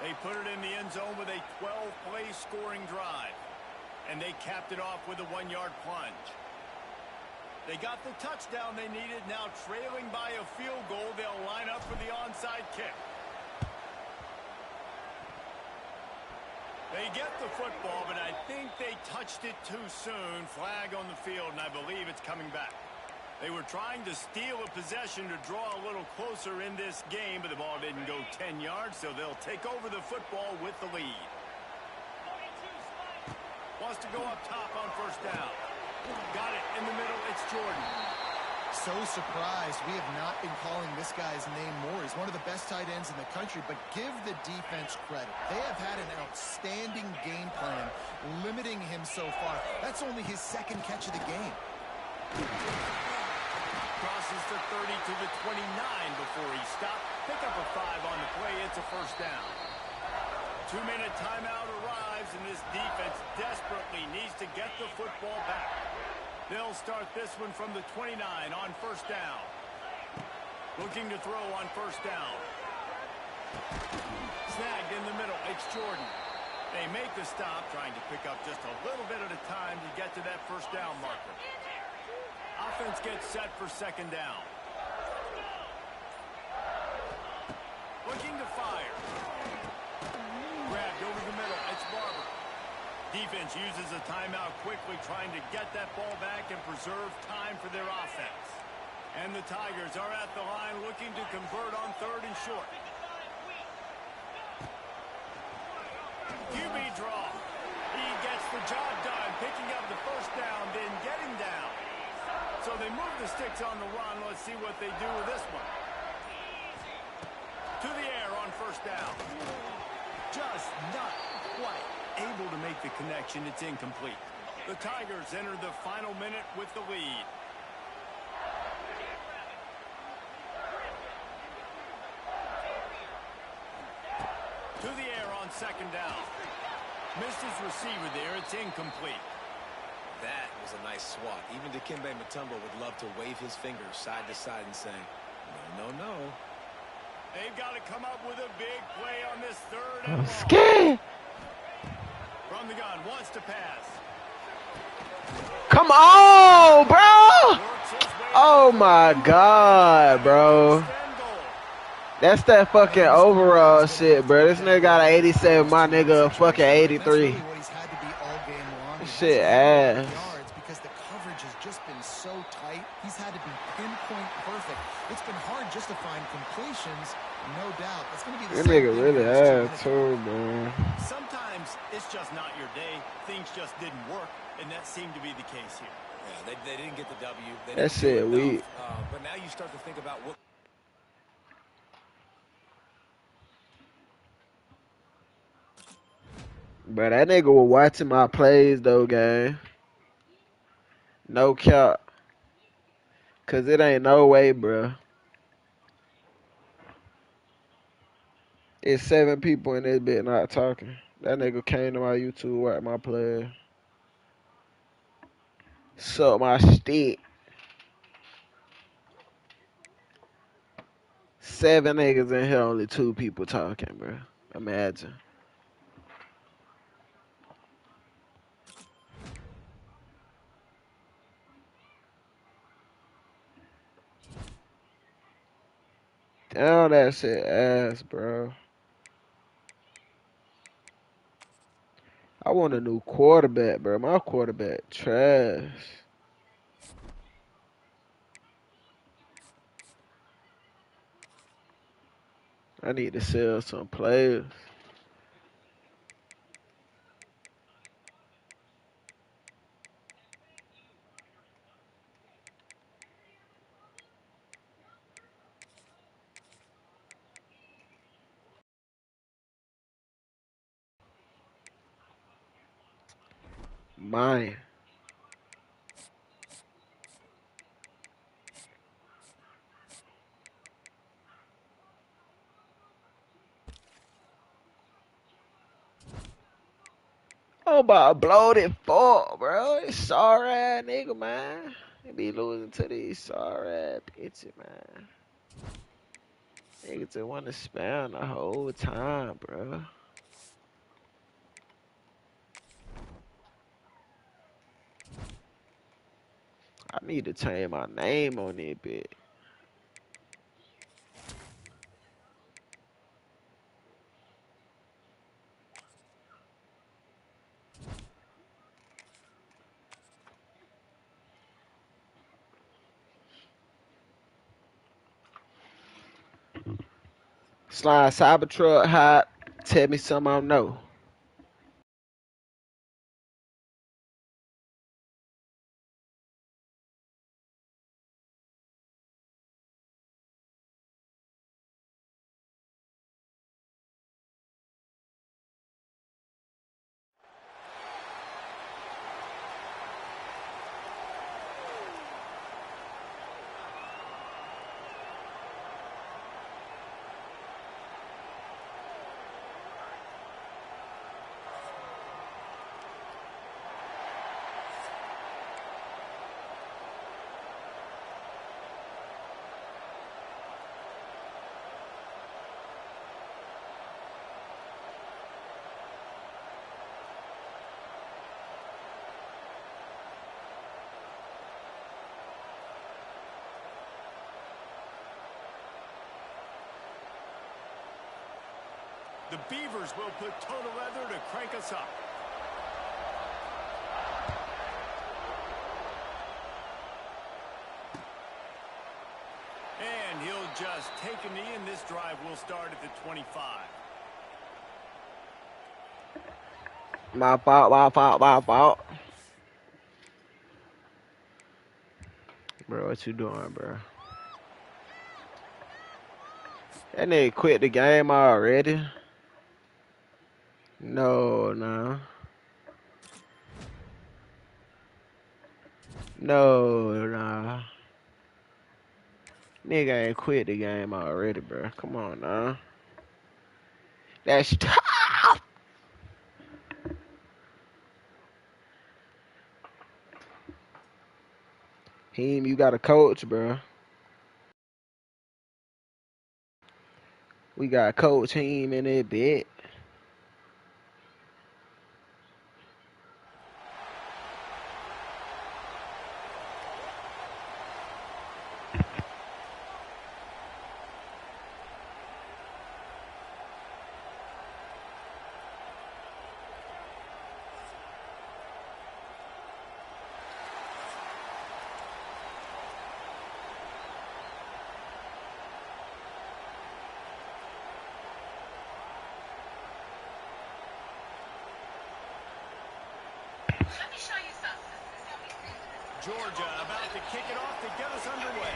They put it in the end zone with a 12-play scoring drive. And they capped it off with a 1-yard plunge. They got the touchdown they needed. Now trailing by a field goal, they'll line up for the onside kick. They get the football, but I think they touched it too soon. Flag on the field, and I believe it's coming back. They were trying to steal a possession to draw a little closer in this game, but the ball didn't go 10 yards, so they'll take over the football with the lead. Wants to go up top on 1st down. Got it in the middle. It's Jordan.
So surprised we have not been calling this guy's name more. He's one of the best tight ends in the country, but give the defense credit. They have had an outstanding game plan limiting him so far. That's only his 2nd catch of the game.
Crosses the 30 to the 29 before he stopped. Pick up a 5 on the play. It's a 1st down. 2-minute timeout arrives, and this defense desperately needs to get the football back. They'll start this one from the 29 on 1st down. Looking to throw on 1st down. Snagged in the middle. It's Jordan. They make the stop, trying to pick up just a little bit at a time to get to that 1st down marker. Offense gets set for 2nd down. Looking to fire. Grabbed over the middle. It's Barber. Defense uses a timeout quickly, trying to get that ball back and preserve time for their offense. And the Tigers are at the line looking to convert on 3rd and short. QB draw. He gets the job done, picking up the 1st down, then getting down. So they move the sticks on the run. Let's see what they do with this one. To the air on 1st down. Just not quite able to make the connection. It's incomplete. The Tigers enter the final minute with the lead. To the air on 2nd down. Missed his receiver there. It's incomplete.
That was a nice swat. Even Dikembe Mutombo would love to wave his fingers side to side and say, no, no, no.
They've got to come up with a big play on this 3rd and long.
Scared.
From the gun, wants to pass.
Come on, bro. Oh, my God, bro. That's that fucking overall shit, bro. This nigga got an 87, my nigga a fucking 83. Shit ass.
Because the coverage has just been so tight. He's had to be pinpoint perfect. It's been hard just to find completions, no doubt. It's going to be the
This nigga really ass too, man.
Sometimes it's just not your day. Things just didn't work, and that seemed to be the case here.
Yeah, they didn't get the W. They
That
didn't do
shit
enough.
weak.
But now you start to think about what.
But that nigga was watching my plays though, gang. No cap. Cause it ain't no way, bro. It's 7 people in this bit not talking. That nigga came to my YouTube, watch my plays. Suck my stick. 7 niggas in here, only 2 people talking, bro. Imagine. Damn, that shit ass, bro. I want a new quarterback, bro. My quarterback trash. I need to sell some players. Mine. Oh, about bloated fuck, bro. It's sorry ass nigga, man. They be losing to these sorry ass bitches, man. Niggas just want to spam the whole time, bro. I need to change my name on it, bitch. Slide Cybertruck hot. Tell me something I don't know.
The Beavers will put total weather to crank us up. And he'll just take a knee, and this drive will start at the 25.
My fault. Bro, what you doing, bro? That nigga quit the game already. No, nah. No, nah. Nigga ain't quit the game already, bro. Come on, nah. That's tough. Him, you got a coach, bro. We got Coach Him in it, bit.
Georgia about to kick it off to get us underway.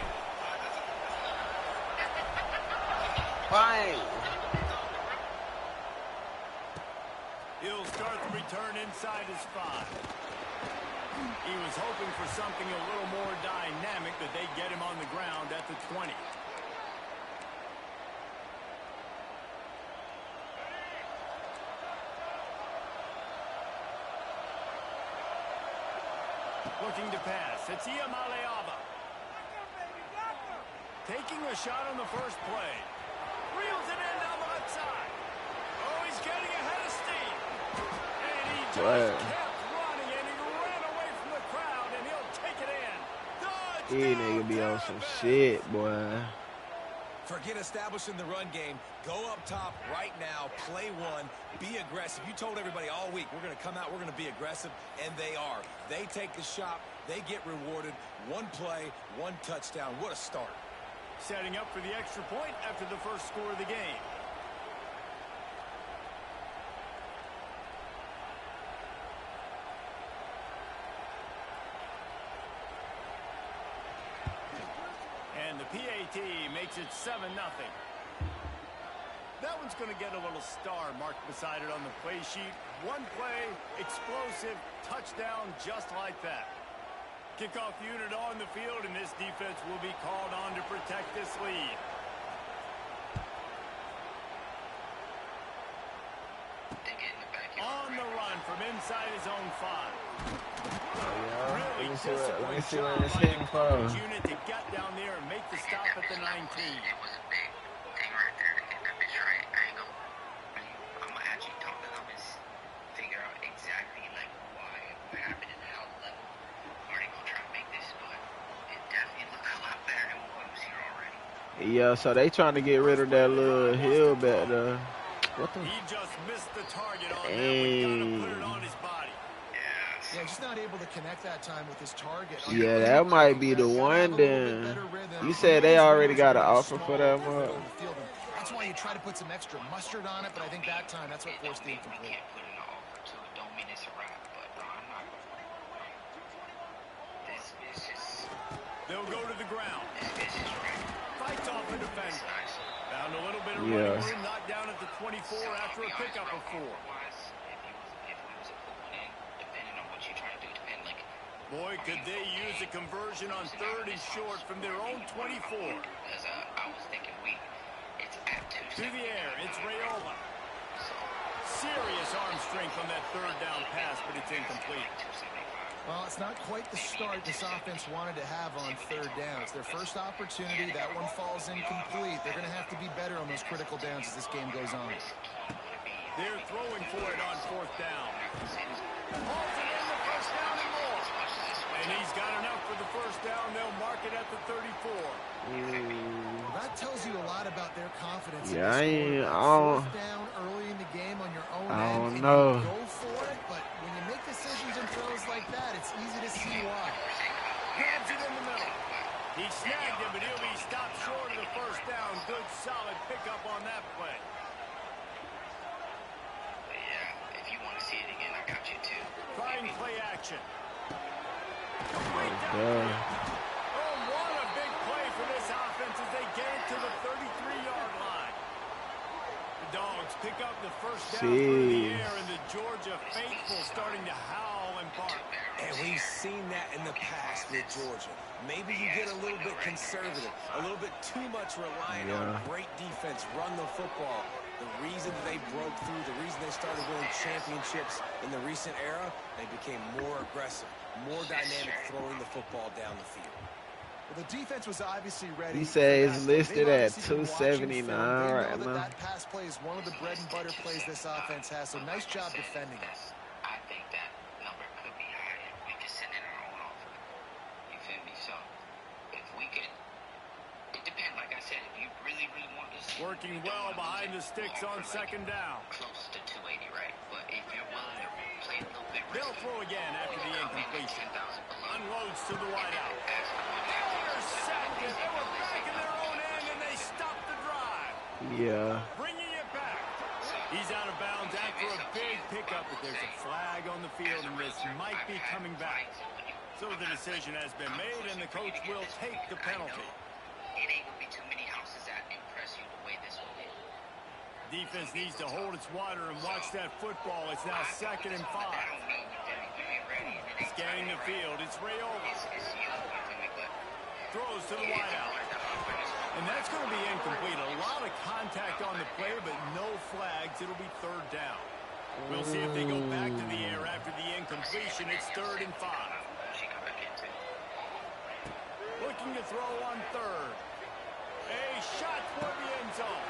Fine.
He'll start the return inside his 5. He was hoping for something a little more dynamic, that they get him on the ground at the 20. Looking to pass. It's Ncaa. Taking a shot on the first play. Reels it in down the left side. Oh, he's getting ahead of steam. And he just kept running, and he ran away from the crowd, and he'll take it in.
He nigga be on some shit, boy.
Forget establishing the run game. Go up top right now. Play one. Be aggressive. You told everybody all week, we're going to come out, we're going to be aggressive, and they are. They take the shot. They get rewarded. One play, one touchdown. What a start.
Setting up for the extra point after the first score of the game. And the PAT makes it 7-0. That one's going to get a little star marked beside it on the play sheet. One play, explosive, touchdown, just like that. Kickoff unit on the field, and this defense will be called on to protect this lead. On the run from inside his own 5. Really
Let me see what
disappointing
it's
job by
hitting
the
for.
coverage unit to get down there and make the stop at the 19.
It was a big thing right there to get that bitch right. I ain't gonna, I'm gonna actually talk to them and figure out exactly like what happened and how level are they gonna try to make this, but it definitely looked a lot better than what was here already.
Yeah, so they trying to get rid of that little hill back there. What the?
He just missed the target on that one. Gotta put it on his body.
Yeah, just not able to connect that time with his target.
Yeah, that might be the one then. You said they already got an offer for that one.
That's why you try to put some extra mustard on it, but I think that time that's what forced the incomplete.
Can't put in an offer to it. Don't mean it's a wrap, but no, I'm not. This is just.
They'll go to the ground.
This is right.
Fights off the defender.
Nice.
Found a little bit of running room, knocked down at the 24 after a pickup of 4. Boy, could they use a conversion on 3rd and short from their own 24.
I was thinking it's at 2.
To the air, it's Rayola. Serious arm strength on that 3rd down pass, but it's incomplete.
Well, it's not quite the start this offense wanted to have on 3rd down. It's their first opportunity. That one falls incomplete. They're going to have to be better on those critical downs as this game goes on.
They're throwing for it on 4th down. Hauls it in the first down and more. And he's got enough for the first down. They'll mark it at the 34.
Well, that tells you a lot about their confidence.
Yeah, I don't.
4th down early in the game on your own
I don't
end,
know.
and you go for it, but when you make decisions and throws like that, it's easy to see why.
Grabs it in the middle. He snagged him, but he'll be stopped short of the first down. Good, solid pickup on that play.
But yeah, if you want to see it again, I got you too.
Trying play action.
Oh,
Oh, what a big play for this offense as they get it to the 33-yard line. The Dogs pick up the first down through the air, and the Georgia faithful starting to howl and bark.
And we've seen that in the past with Georgia. Maybe you get a little bit conservative, a little bit too much reliant on great defense, run the football. The reason they broke through, the reason they started winning championships in the recent era, they became more aggressive, more dynamic throwing the football down the field.
Well, the defense was obviously ready.
He says
for that.
listed
They've
at
obviously been watching
279
film. They
right
know
now.
that pass play is one of the bread and butter plays this offense has, so nice job defending it.
I think that number could be high if we could send in our own offer. You feel me? So if we could, it depends. Like I said, if you really, really want this,
Working well behind the sticks on 2nd down.
Close to 280, right? But if you're willing to play a little bit,
They'll throw again after the incompletion. Unloads to the wideout. Intercepted. They were back in their own end, and they stopped the drive.
Yeah.
Bringing it back. He's out of bounds after a big pickup, but there's a flag on the field, and this might be coming back. So the decision has been made, and the coach will take the penalty.
It ain't going to be too many houses that impress you the way this will be.
Defense needs to hold its water and watch that football. It's now 2nd and 5. Scanning the field, it's Rayola. Throws to the wideout. And that's going to be incomplete. A lot of contact on the play, but no flags. It'll be 3rd down. We'll see if they go back to the air after the incompletion. It's 3rd and 5. Looking to throw on 3rd. A shot for the end zone.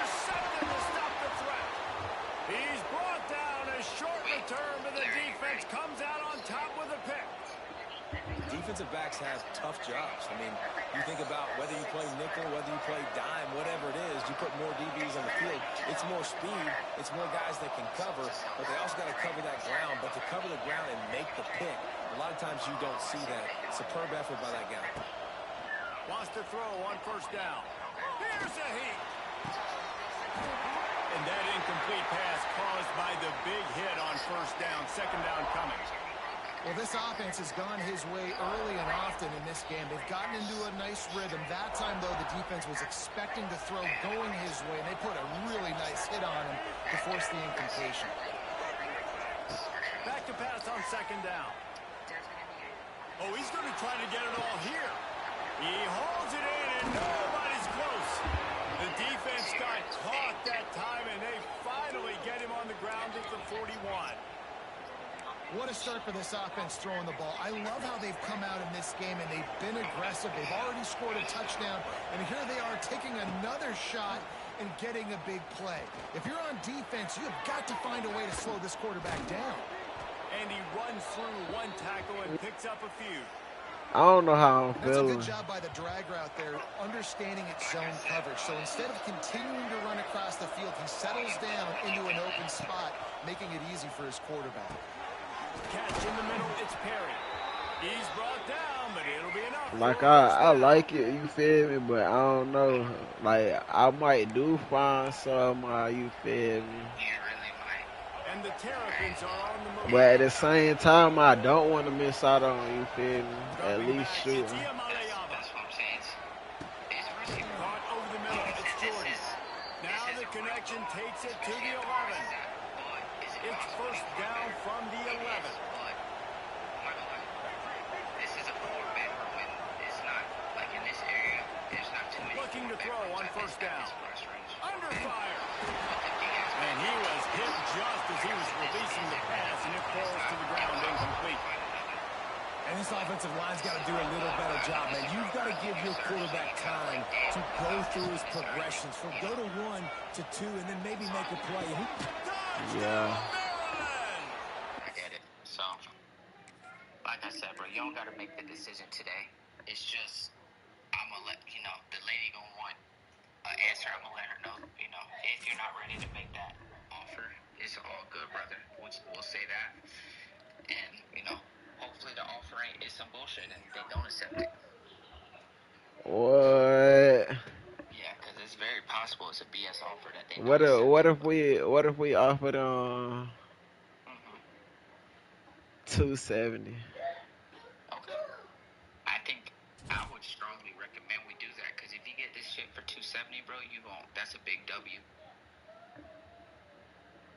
Intercepted to stop the threat. He's brought down. A short return, but the defense comes out on top with a pick.
Defensive backs have tough jobs. I mean, you think about whether you play nickel, whether you play dime, whatever it is, you put more DBs on the field. It's more speed. It's more guys that can cover, but they also got to cover that ground. But to cover the ground and make the pick, a lot of times you don't see that. Superb effort by that guy.
Wants to throw on 1st down. Here's a heat. And that incomplete pass caused by the big hit on 1st down. 2nd down coming.
Well, this offense has gone his way early and often in this game. They've gotten into a nice rhythm. That time, though, the defense was expecting to throw going his way, and they put a really nice hit on him to force the incompletion.
Back to pass on 2nd down. Oh, he's going to try to get it all here. He holds it in, and nobody's close. The defense got caught that time, and they finally get him on the ground at the 41.
What a start for this offense throwing the ball. I love how they've come out in this game, and they've been aggressive. They've already scored a touchdown, and here they are taking another shot and getting a big play. If you're on defense, you've got to find a way to slow this quarterback down.
And he runs through one tackle and picks up a few.
I don't know how I'm
That's
feeling.
a good job by the drag route there, understanding its zone coverage. So instead of continuing to run across the field, he settles down into an open spot, making it easy for his quarterback.
Catch in the middle, it's Perry. He's brought down, but it'll be enough.
Like, I like it, you feel me? But I don't know. Like, I might do find some, you feel me?
You really might.
And the Terrapins are on the move.
But at the same time, I don't want to miss out on, you feel me? At least shooting.
That's what I'm saying. It's risky.
Caught over the middle, it's Jordan. Now the connection takes it to the 11. It's 1st down from the 11.
This is a 4-bedroom, and it's not like in this area. There's not too many.
Looking to throw on 1st down. Under fire. And he was hit just as he was releasing the pass, and it falls to the ground incomplete.
And this offensive line's got to do a little better job, man. You've got to give your quarterback time to go through his progressions. From go to 1 to 2, and then maybe make a play.
Yeah.
I get it. So, like I said, bro, you don't got to make the decision today. It's just, I'm going to let, the lady going to want an answer. I'm going to let her know, if you're not ready to make that offer, it's all good, brother. We'll say that. And, hopefully the offer is some bullshit and they don't accept it.
What?
Yeah, because it's very possible it's a BS offer that they
What
don't
if we offered 270?
Okay. I think I would strongly recommend we do that because if you get this shit for 270, bro, that's a big W.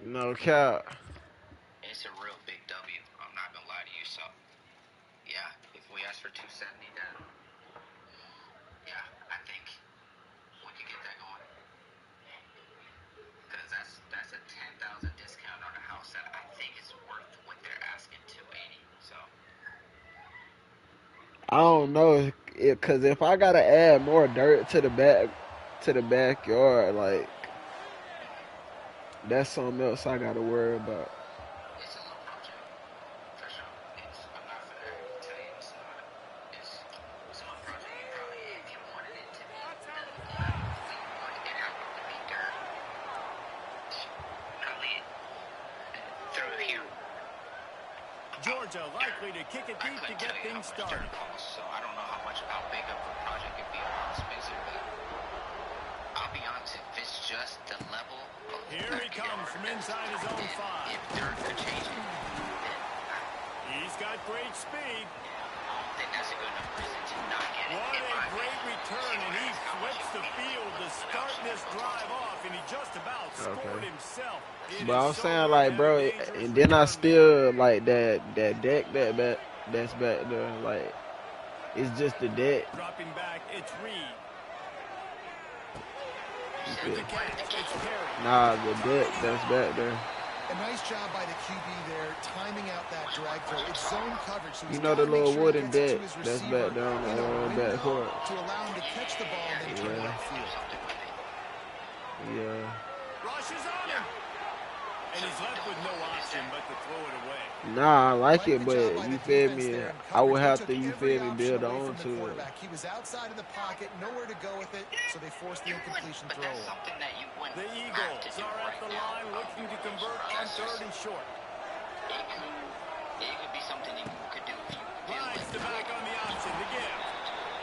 No cap.
It's a real big W. I'm not gonna lie to you. So, yeah, if we ask for 270, then yeah, I think we could get that going. Because that's a 10,000 discount on a house that I think is worth what they're asking 280. So.
I don't know, cause if I gotta add more dirt to the backyard, like that's something else I gotta worry about.
It's a little project, for sure. I'm not gonna tell you it's not. It's a little project. You probably, if you wanted it to be, wanted it out to be dirt, probably through here.
Georgia likely to kick it deep to get things started.
So I don't know how big of a project it'd be on Spencer, but I'll be honest, if it's just the level of
Here he comes from inside his own 5.
If dirt could change it, then
He's He's got great speed.
I don't think that's a good enough reason to not get it.
What a great return, and he flips the field to start this drive off, and he just about scored himself.
But I'm saying, like, bro, and then I still like that deck that's back there. Like, it's just the deck.
Dropping back, it's Reed.
Yeah.
The catch, it's Perry.
Nah, the deck that's back there.
A nice job by the QB there, timing out that drag throw. It's zone coverage, so
You
he's
know the
gotta make
little
sure he
wooden
gets it
deck
to his
that's
receiver
back there on
in a
the
window
back court.
to allow him to catch the ball and then turn it upfield.
Yeah.
Rushes on him. And he's left with no option but to throw it away.
Nah, I like it, but you feel me? I would have to, you feel me, build on to it.
He was outside of the pocket, nowhere to go with it, so they forced the incompletion throw.
The Eagles are at the line looking to convert on 3rd and short.
It could be something you could do if you
Rides the back on the option to give.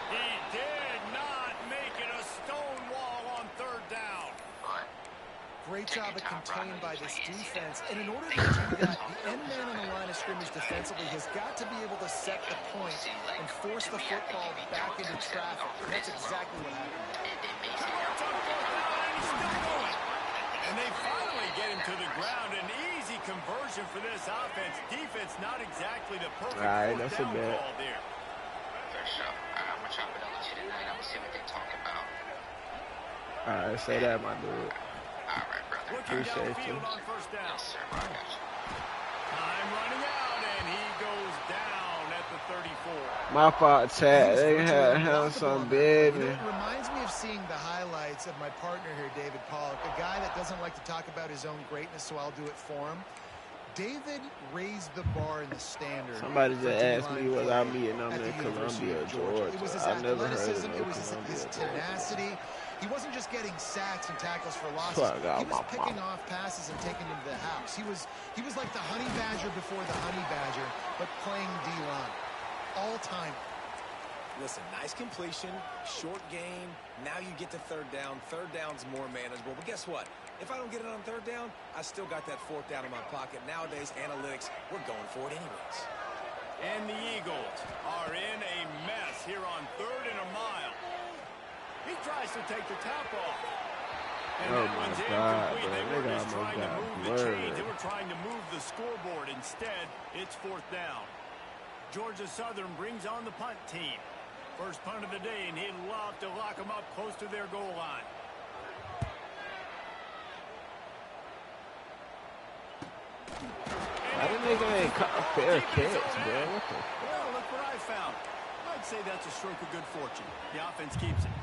He did not make it a stone wall on 3rd down.
Great job of contained by this defense. And in order to do that, the end man on the line of scrimmage defensively has got to be able to set the point and force the football back into traffic. And that's exactly what happened.
And they finally get him to the ground. An easy conversion for this offense. Defense not exactly the perfect fourth down call there.
For sure. I'm going to chop it up with you tonight. I'm going to see what they talk about.
All right, say that, my dude.
All right, brother.
Appreciate you. On 1st down.
Yes, sir. I got you.
Time running out, and he goes down at the 34.
My fault, chat. They had some big.
It reminds me of seeing the highlights of my partner here, David Pollock, a guy that doesn't like to talk about his own greatness, so I'll do it for him. David raised the bar in the standard.
Somebody just asked me was I meeting them in Columbia, Georgia.
It was his
athleticism,
it was his tenacity. He wasn't just getting sacks and tackles for losses. He was picking off passes and taking them to the house. He was like the honey badger before the honey badger, but playing D-line. All time.
Listen, nice completion, short game. Now you get to 3rd down. 3rd down's more manageable. But guess what? If I don't get it on 3rd down, I still got that 4th down in my pocket. Nowadays, analytics, we're going for it anyways.
And the Eagles are in a mess here on 3rd and a mile. He tries to take the top off. And
oh
that
my
one's
God,
incomplete.
bro.
They were just trying to move the chains. They
blurred.
were trying to move the scoreboard. Instead, it's 4th down. Georgia Southern brings on the punt team. First punt of the day, and he'd love to lock them up close to their goal line.
I didn't think I ain't caught a fair catch, bro. What the
Well, look what I found. I'd say that's a stroke of good fortune. The offense keeps it.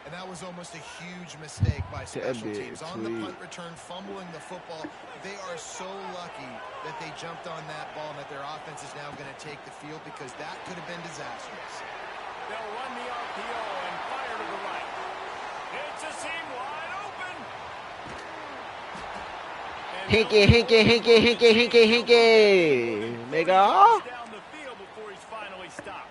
And that was almost a huge mistake by special teams. On the punt return, fumbling the football. They are so lucky that they jumped on that ball and that their offense is now going to take the field because that could have been disastrous.
They'll run the RPO and fire to the right. It's a seam wide open.
Hinky. Nigga.
Down the field before he's finally stopped.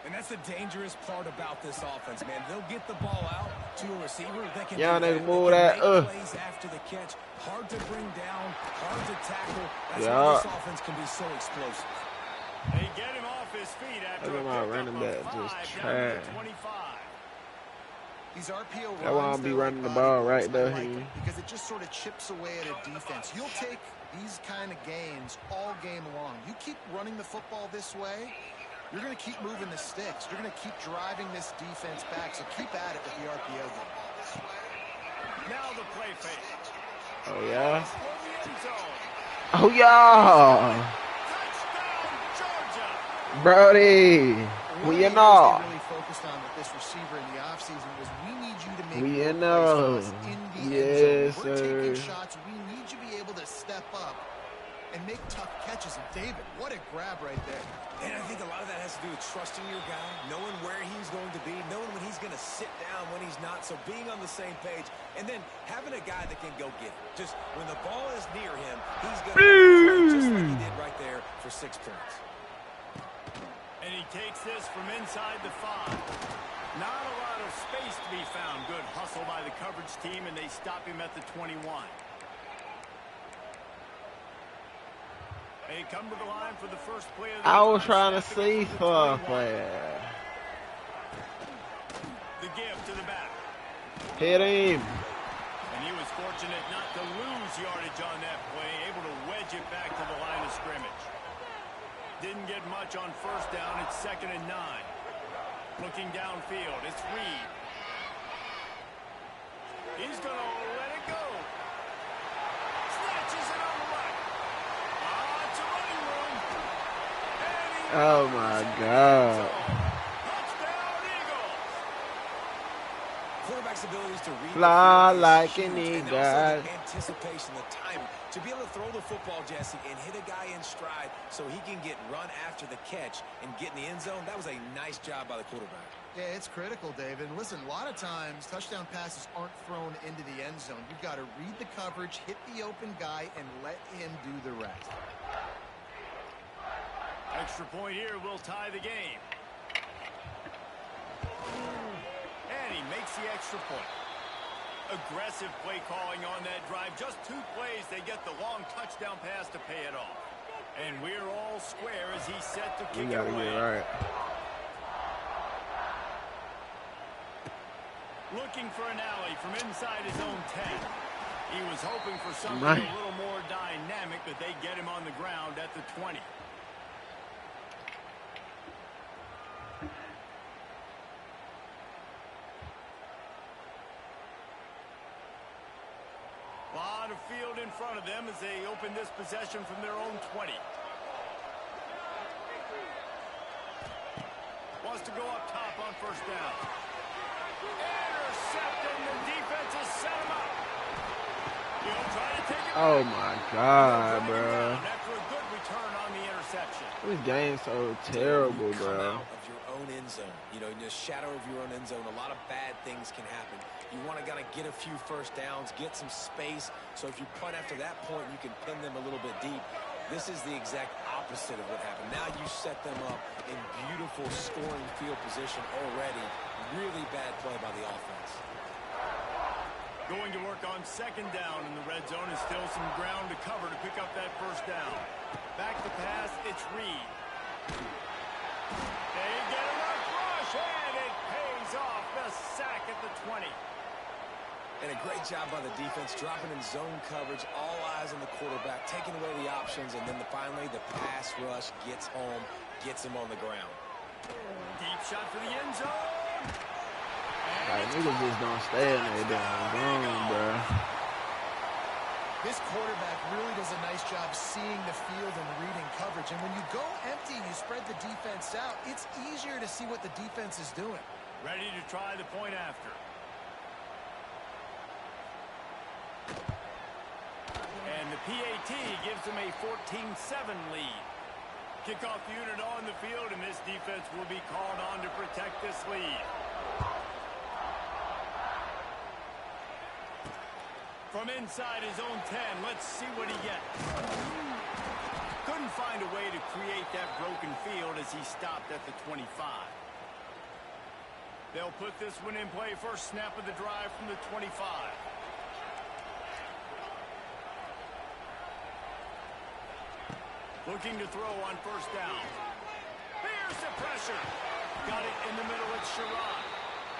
And that's the dangerous part about this offense, man. They'll get the ball out to a receiver. They can
nigga move that.
Plays after the catch. Hard to bring down, hard to tackle. That's why this offense can be so explosive.
They get him off his feet after
Look at my running back just trash.
These RPO runs,
I want to be running the ball right there.
Because it just sort of chips away at a defense. You'll take these kind of gains all game long. You keep running the football this way, you're going to keep moving the sticks. You're going to keep driving this defense back. So keep at it with the RPO game.
Now the play fake.
Oh, yeah?
Oh,
yeah! Brody, we in all.
Really focused on with this receiver in the offseason was we need you to make
we in all. Yes,
We're
sir.
taking shots. We need you to be able to step up and make tough catches. And David, what a grab right there.
And I think a lot of that has to do with trusting your guy, knowing where he's going to be, knowing when he's going to sit down, when he's not. So being on the same page, and then having a guy that can go get it. Just when the ball is near him, he's going to just like he did right there for 6 points.
And he takes this from inside the 5. Not a lot of space to be found. Good hustle by the coverage team, and they stop him at the 21. They come to the line for the first play of the
I was
drive,
trying to
snapping
see
it from the 21.
something.
The give to the back.
Hit him.
And he was fortunate not to lose yardage on that play, able to wedge it back to the line of scrimmage. Didn't get much on first down. It's 2nd and 9. Looking downfield, it's Reed. He's going to let it go. Snatches it on the right. It's a running room.
Oh, my God.
Touchdown, Eagles.
Quarterback's abilities to read
Fly
the field
like
is
an
huge, and
eagle.
also the anticipation, the timing. To be able to throw the football, Jesse, and hit a guy in stride so he can get run after the catch and get in the end zone, that was a nice job by the quarterback.
Yeah, it's critical, David. And listen, a lot of times touchdown passes aren't thrown into the end zone. You've got to read the coverage, hit the open guy, and let him do the rest.
Extra point here will tie the game. And he makes the extra point. Aggressive play calling on that drive. Just 2 plays, they get the long touchdown pass to pay it off. And we're all square as he's set to kick it away.
Right.
Looking for an alley from inside his own 10. He was hoping for something a little more dynamic, but they get him on the ground at the 20. Lot of field in front of them as they open this possession from their own 20. Wants to go up top on first down. Intercepted, and the defense has set him up. He'll try to take it.
Oh, my God, bro.
After a good return on the interception.
This game's so terrible,
Come
bro.
out of your own end zone. You know, in the shadow of your own end zone, a lot of bad things can happen. You want to get a few first downs, get some space. So if you punt after that point, you can pin them a little bit deep. This is the exact opposite of what happened. Now you set them up in beautiful scoring field position already. Really bad play by the offense.
Going to work on 2nd down in the red zone, is still some ground to cover to pick up that first down. Back to pass, it's Reed. They get a rush, and it pays off. The sack at the 20.
And a great job by the defense, dropping in zone coverage, all eyes on the quarterback, taking away the options, and then finally the pass rush gets home, gets him on the ground.
Deep shot for the end zone.
Like, niggas just don't stay in their damn zone, bro.
This quarterback really does a nice job seeing the field and reading coverage. And when you go empty and you spread the defense out, it's easier to see what the defense is doing.
Ready to try the point after. And the PAT gives them a 14-7 lead. Kickoff unit on the field, and this defense will be called on to protect this lead. From inside his own 10, let's see what he gets. Couldn't find a way to create that broken field as he stopped at the 25. They'll put this one in play. First snap of the drive from the 25. Looking to throw on first down. Here's the pressure. Got it in the middle. It's Sherrod.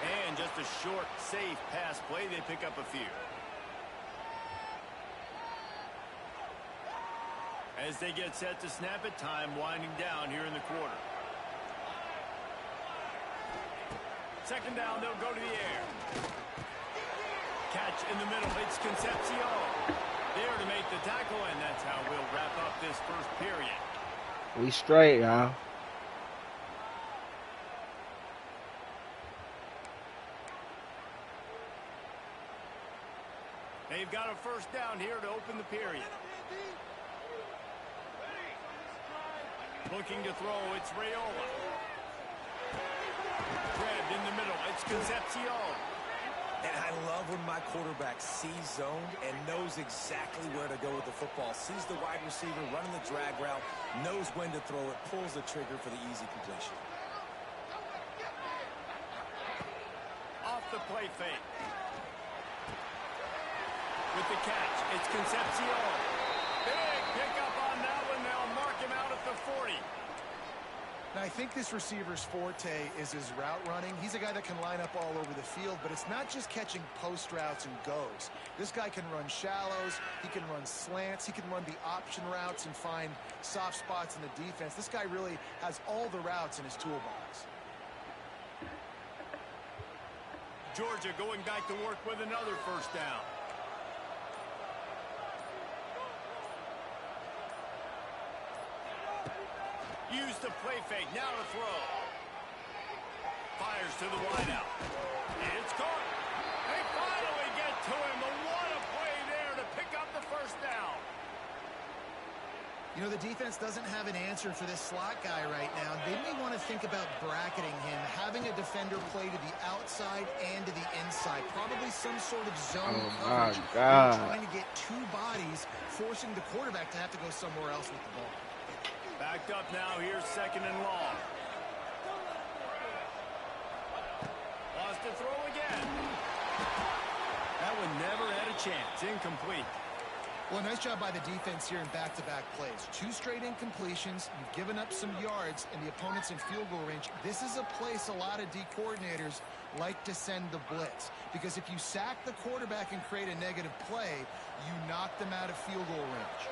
And just a short, safe pass play. They pick up a few. As they get set to snap it, time winding down here in the quarter. 2nd down, they'll go to the air. Catch in the middle. It's Concepcion. There to make the tackle, and that's how we'll wrap up this first period.
We straight, y'all.
They've got a first down here to open the period. Looking to throw, it's Raiola. Grabbed in the middle, it's Concepcion.
And I love when my quarterback sees zoned and knows exactly where to go with the football. Sees the wide receiver running the drag route, knows when to throw it, pulls the trigger for the easy completion.
Off the play fake. With the catch, it's Concepcion. Big pickup on that one. They'll mark the 40.
Now, I think this receiver's forte is his route running. He's a guy that can line up all over the field, but it's not just catching post routes and goes. This guy can run shallows, he can run slants, he can run the option routes and find soft spots in the defense. This guy really has all the routes in his toolbox.
Georgia going back to work with another first down. Use the play fake. Now to throw. Fires to the wideout. It's caught. They finally get to him. But what a play there to pick up the first down.
You know, the defense doesn't have an answer for this slot guy right now. They may want to think about bracketing him, having a defender play to the outside and to the inside. Probably some sort of zone coverage.
My God.
Trying to get two bodies, forcing the quarterback to have to go somewhere else with the ball.
Backed up now. Here's second and long. Lost to throw again. That one never had a chance. Incomplete.
Well, nice job by the defense here in back-to-back plays. 2 straight incompletions. You've given up some yards, and the opponent's in field goal range. This is a place a lot of D coordinators like to send the blitz, because if you sack the quarterback and create a negative play, you knock them out of field goal range.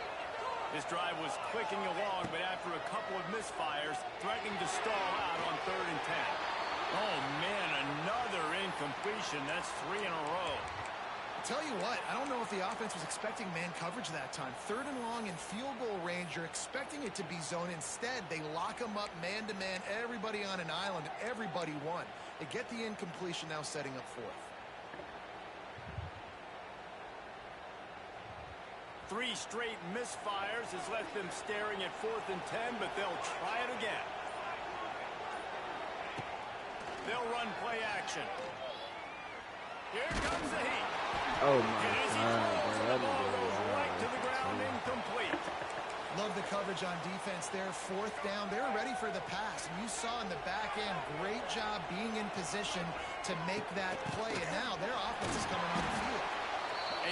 This drive was clicking along, but after a couple of misfires, threatening to stall out on 3rd and 10. Oh, man, another incompletion. That's 3 in a row.
Tell you what, I don't know if the offense was expecting man coverage that time. 3rd and long in field goal range, you're expecting it to be zone. Instead, they lock them up man-to-man, everybody on an island, and everybody won. They get the incompletion, now setting up 4th.
3 straight misfires has left them staring at 4th and 10, but they'll try it again. They'll run play action. Here comes the heat.
Oh, my
And as he
God.
throws,
Bro,
the ball goes right to the ground, incomplete.
Love the coverage on defense there. 4th down. They were ready for the pass. And you saw in the back end, great job being in position to make that play. And now their offense is coming on the field.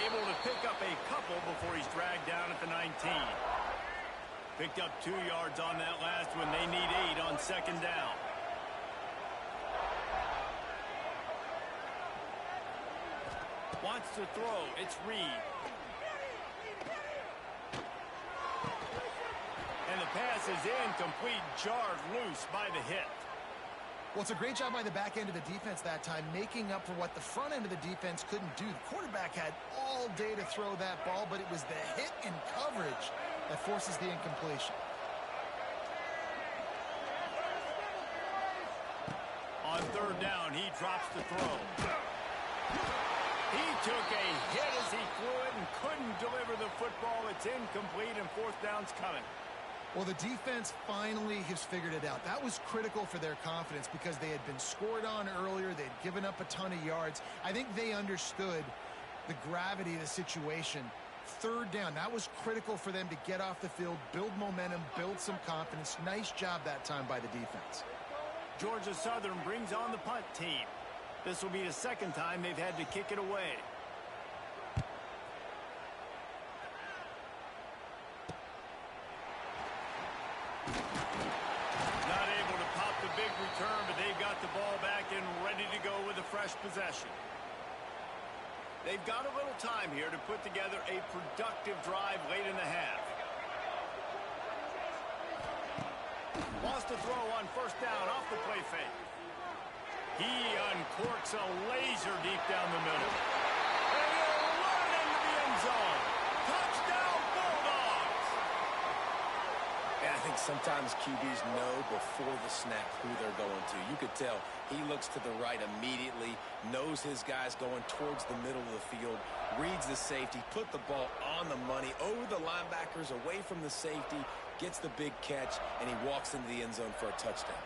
Able to pick up a couple before he's dragged down at the 19. Picked up 2 yards on that last one. They need 8 on 2nd down. Wants to throw. It's Reed. And the pass is incomplete, jarred loose by the hit.
Well, it's a great job by the back end of the defense that time, making up for what the front end of the defense couldn't do. The quarterback had all day to throw that ball, but it was the hit and coverage that forces the incompletion.
On 3rd down, he drops the throw. He took a hit as he threw it and couldn't deliver the football. It's incomplete, and 4th down's coming.
Well, the defense finally has figured it out. That was critical for their confidence because they had been scored on earlier. They had given up a ton of yards. I think they understood the gravity of the situation. 3rd down, that was critical for them to get off the field, build momentum, build some confidence. Nice job that time by the defense.
Georgia Southern brings on the punt team. This will be the 2nd time they've had to kick it away. Not able to pop the big return, but they've got the ball back and ready to go with a fresh possession. They've got a little time here to put together a productive drive late in the half. Wants to throw on 1st down off the play fake. He uncorks a laser deep down the middle. And he'll run into the end zone. Touchdown, Bulldogs!
And I think sometimes QBs know before the snap who they're going to. You could tell he looks to the right immediately, knows his guy's going towards the middle of the field, reads the safety, put the ball on the money, over the linebackers, away from the safety, gets the big catch, and he walks into the end zone for a touchdown.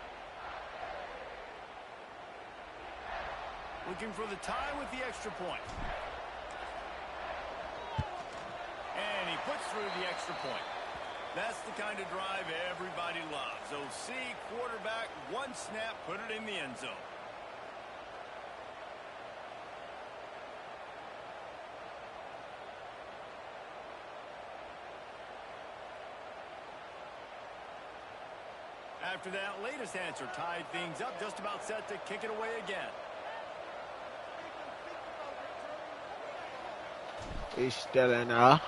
Looking for the tie with the extra point. And he puts through the extra point. That's the kind of drive everybody loves. OC, quarterback, 1 snap, put it in the end zone. After that latest answer tied things up, just about set to kick it away again.
He's still in there.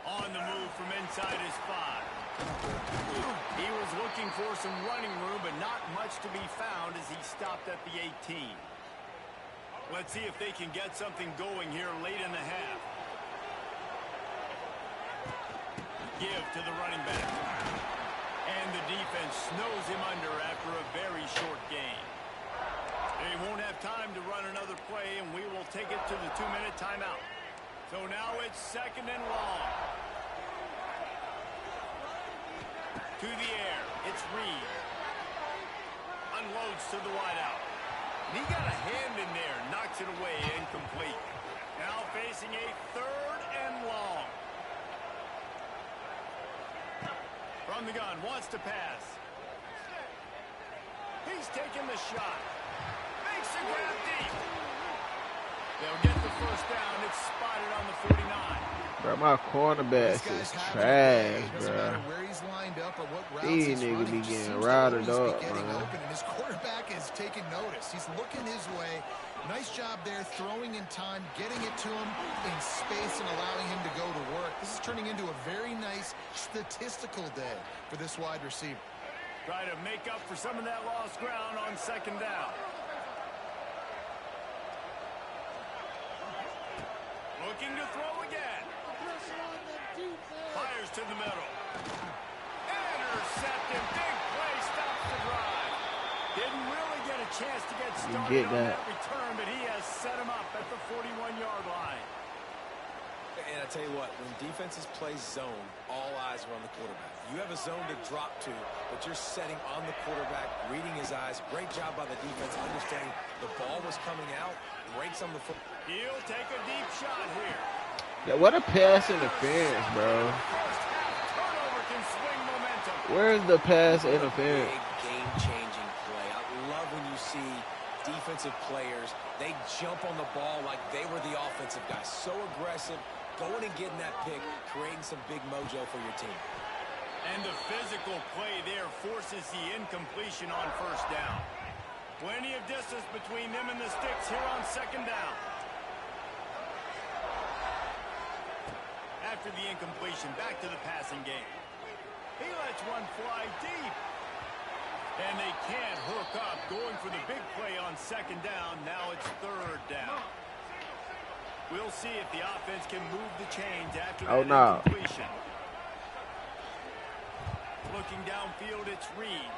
On the move from inside his 5. He was looking for some running room, but not much to be found as he stopped at the 18. Let's see if they can get something going here late in the half. Give to the running back. And the defense snows him under after a very short gain. They won't have time to run another play, and we will take it to the 2-minute timeout. So now it's 2nd and long. To the air, it's Reed. Unloads to the wideout. He got a hand in there, knocks it away, incomplete. Now facing a 3rd and long. From the gun, wants to pass. He's taking the shot. Makes a grab deep. They'll get the 1st down. It's spotted on the 49.
Bro, my cornerbacks is trash, bro.
Where he's lined up or what routes
These
he's
niggas
running,
be
just
getting
seems to
routed
always
up,
be getting
man.
open, and his quarterback is taking notice. He's looking his way. Nice job there, throwing in time, getting it to him in space and allowing him to go to work. This is turning into a very nice statistical day for this wide receiver.
Try to make up for some of that lost ground on 2nd down. Looking to throw again. Fires to the middle. Intercepted. Big play. Stops the drive. Didn't really get a chance to get started on that return, but he has set him up at the 41-yard line.
And I tell you what, when defenses play zone, all eyes are on the quarterback. You have a zone to drop to, but you're setting on the quarterback, reading his eyes. Great job by the defense, understanding the ball was coming out, breaks on the foot.
He'll take a deep shot here.
Yeah, what a pass interference, bro.
First half turnover can swing momentum.
Where's the pass interference?
Big game-changing play. I love when you see defensive players, they jump on the ball like they were the offensive guys. So aggressive, going and getting that pick, creating some big mojo for your team.
And the physical play there forces the incompletion on 1st down. Plenty of distance between them and the sticks here on 2nd down. After the incompletion, back to the passing game. He lets one fly deep. And they can't hook up, going for the big play on 2nd down. Now it's 3rd down. We'll see if the offense can move the chains after that incompletion. Looking downfield, it's Reed.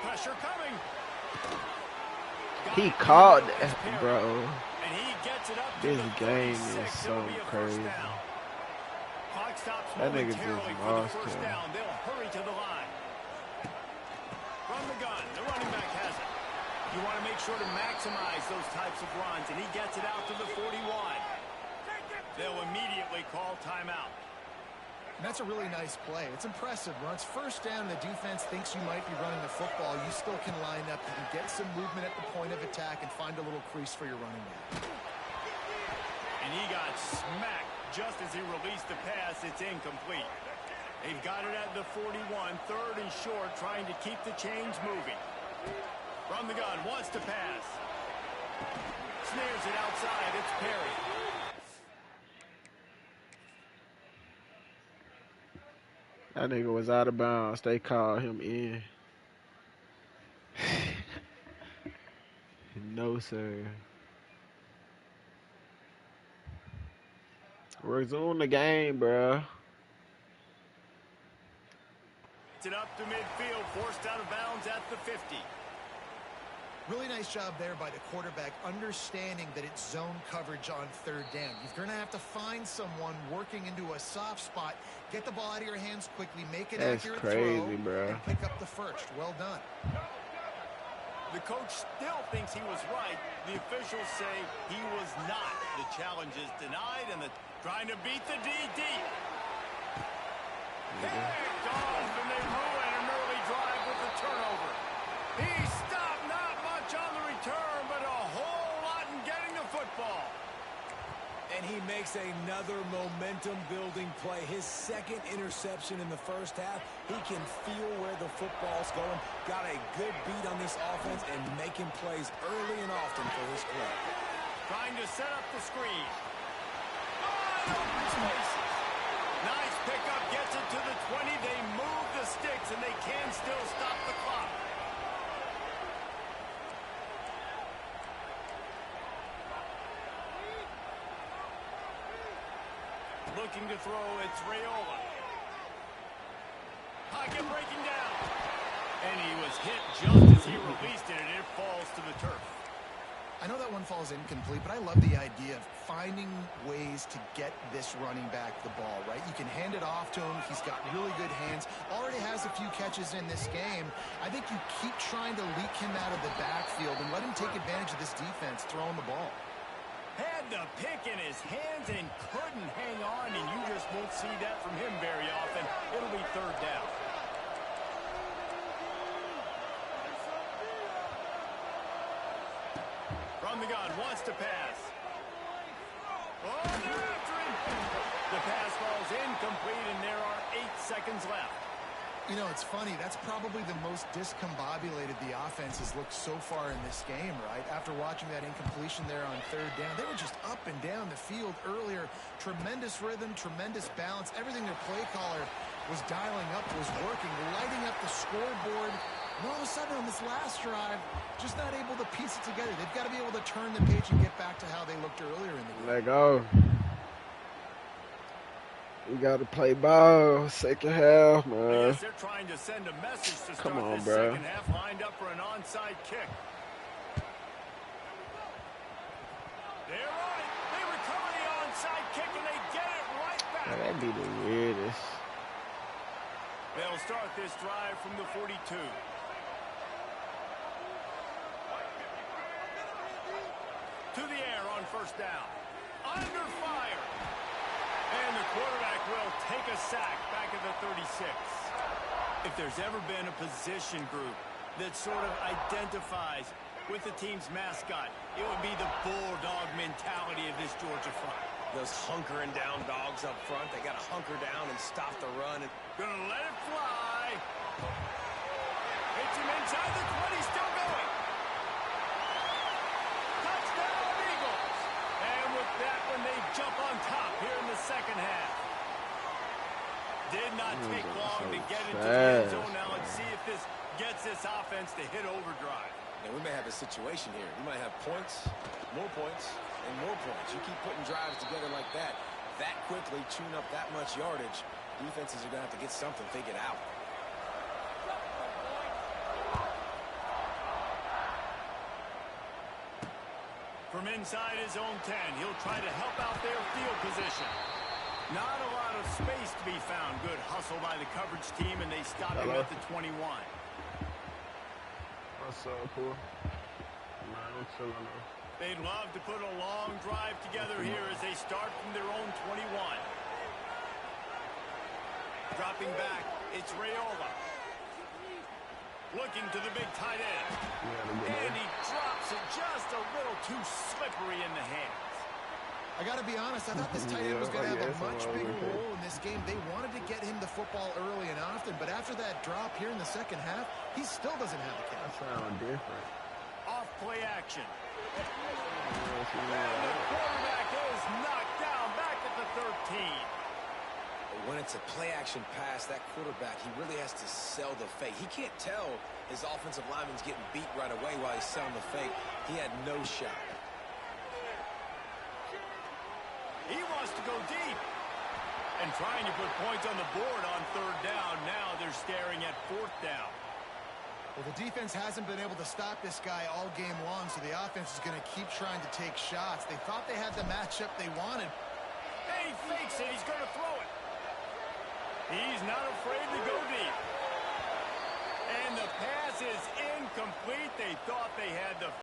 Pressure coming.
He caught that, bro.
And he gets it up to
This
the
game
36.
is so
It'll be a 1st
crazy.
down. Clock stops
That nigga
momentarily
just
for the
lost
1st
him.
down. They'll hurry to the line. From the gun, the running back has it. You want to make sure to maximize those types of runs, and he gets it out to the 41. They'll immediately call timeout.
And that's a really nice play. It's impressive. When it's 1st down, the defense thinks you might be running the football. You still can line up. You can get some movement at the point of attack and find a little crease for your running back.
And he got smacked just as he released the pass. It's incomplete. They've got it at the 41, 3rd and short, trying to keep the chains moving. From the gun, wants to pass. Snares it outside. It's Perry.
That nigga was out of bounds. They called him in. No, sir. Resume the game, bro.
It's it up to midfield, forced out of bounds at the 50.
Really nice job there by the quarterback, understanding that it's zone coverage on 3rd down. You're going to have to find someone working into a soft spot, get the ball out of your hands quickly, make an accurate
crazy,
throw,
bro.
and pick up the 1st. Well done.
The coach still thinks he was right. The officials say he was not. The challenge is denied, and trying to beat the D deep. Picked off, and they ruin an early drive with the turnover. He stopped not much on the return, but a whole lot in getting the football.
And he makes another momentum-building play. His second interception in the first half. He can feel where the football's going. Got a good beat on this offense and making plays early and often for his club.
Trying to set up the screen. Wide open spaces. Nice pickup, gets it to the 20. They move the sticks, and they can still stop the clock. Looking to throw, it's Raiola. Pocket breaking down. And he was hit just as he released it, and it falls to the turf.
I know that one falls incomplete, but I love the idea of finding ways to get this running back the ball, right? You can hand it off to him. He's got really good hands. Already has a few catches in this game. I think you keep trying to leak him out of the backfield and let him take advantage of this defense throwing the ball.
Had the pick in his hands and couldn't hang on, and you just won't see that from him very often. It'll be third down. From the gun, wants to pass. Oh, they're after him. The pass falls incomplete, and there are 8 seconds left.
You know, it's funny. That's probably the most discombobulated the offense has looked so far in this game, right? After watching that incompletion there on third down, they were just up and down the field earlier. Tremendous rhythm, tremendous balance. Everything their play caller was dialing up was working, lighting up the scoreboard. And all of a sudden on this last drive, just not able to piece it together. They've got to be able to turn the page and get back to how they looked earlier in the game.
Let go. We got to play ball second half, man.
They're trying to send a message to start
Come on,
this
bro.
second half, lined up for an onside kick. They're on it. They recover the onside kick, and they get it right back.
Man, that'd be the weirdest.
They'll start this drive from the 42. To the air on first down. Under fire. And the quarterback will take a sack back at the 36. If there's ever been a position group that sort of identifies with the team's mascot, it would be the bulldog mentality of this Georgia front.
Those hunkering down dogs up front, they got to hunker down and stop the run.
Gonna let it fly. Hits him inside the 20, still going. Touchdown, Eagles. And with that one, they jump on top here in the second half. Did not take long to get into the end zone. Now let's see if this gets this offense to hit overdrive.
And we may have a situation here. We might have points, and more points. You keep putting drives together like that quickly, chewing up that much yardage, defenses are going to have to get something figured out.
From inside his own 10, he'll try to help out their field position. Not a lot of space to be found. Good hustle by the coverage team, and they stop him at the 21.
What's up, cool? Man, I'm chilling though.
They'd love to put a long drive together here as they start from their own 21. Dropping back, it's Raiola. Looking to the big tight end. And he drops it just a little too slippery in the hands.
I got to be honest, I thought this tight end was going to have a much bigger role in this game. They wanted to get him the football early and often, but after that drop here in the second half, he still doesn't have the catch.
That sounds different.
Off play action. And the quarterback is knocked down back at the 13.
But when it's a play-action pass, that quarterback, he really has to sell the fake. He can't tell his offensive lineman's getting beat right away while he's selling the fake. He had no shot.
He wants to go deep. And trying to put points on the board on third down. Now they're staring at fourth down.
Well, the defense hasn't been able to stop this guy all game long, so the offense is going to keep trying to take shots. They thought they had the matchup they wanted.
And he fakes it. He's going to throw it. He's not afraid to go deep. And the pass is incomplete. They thought they had the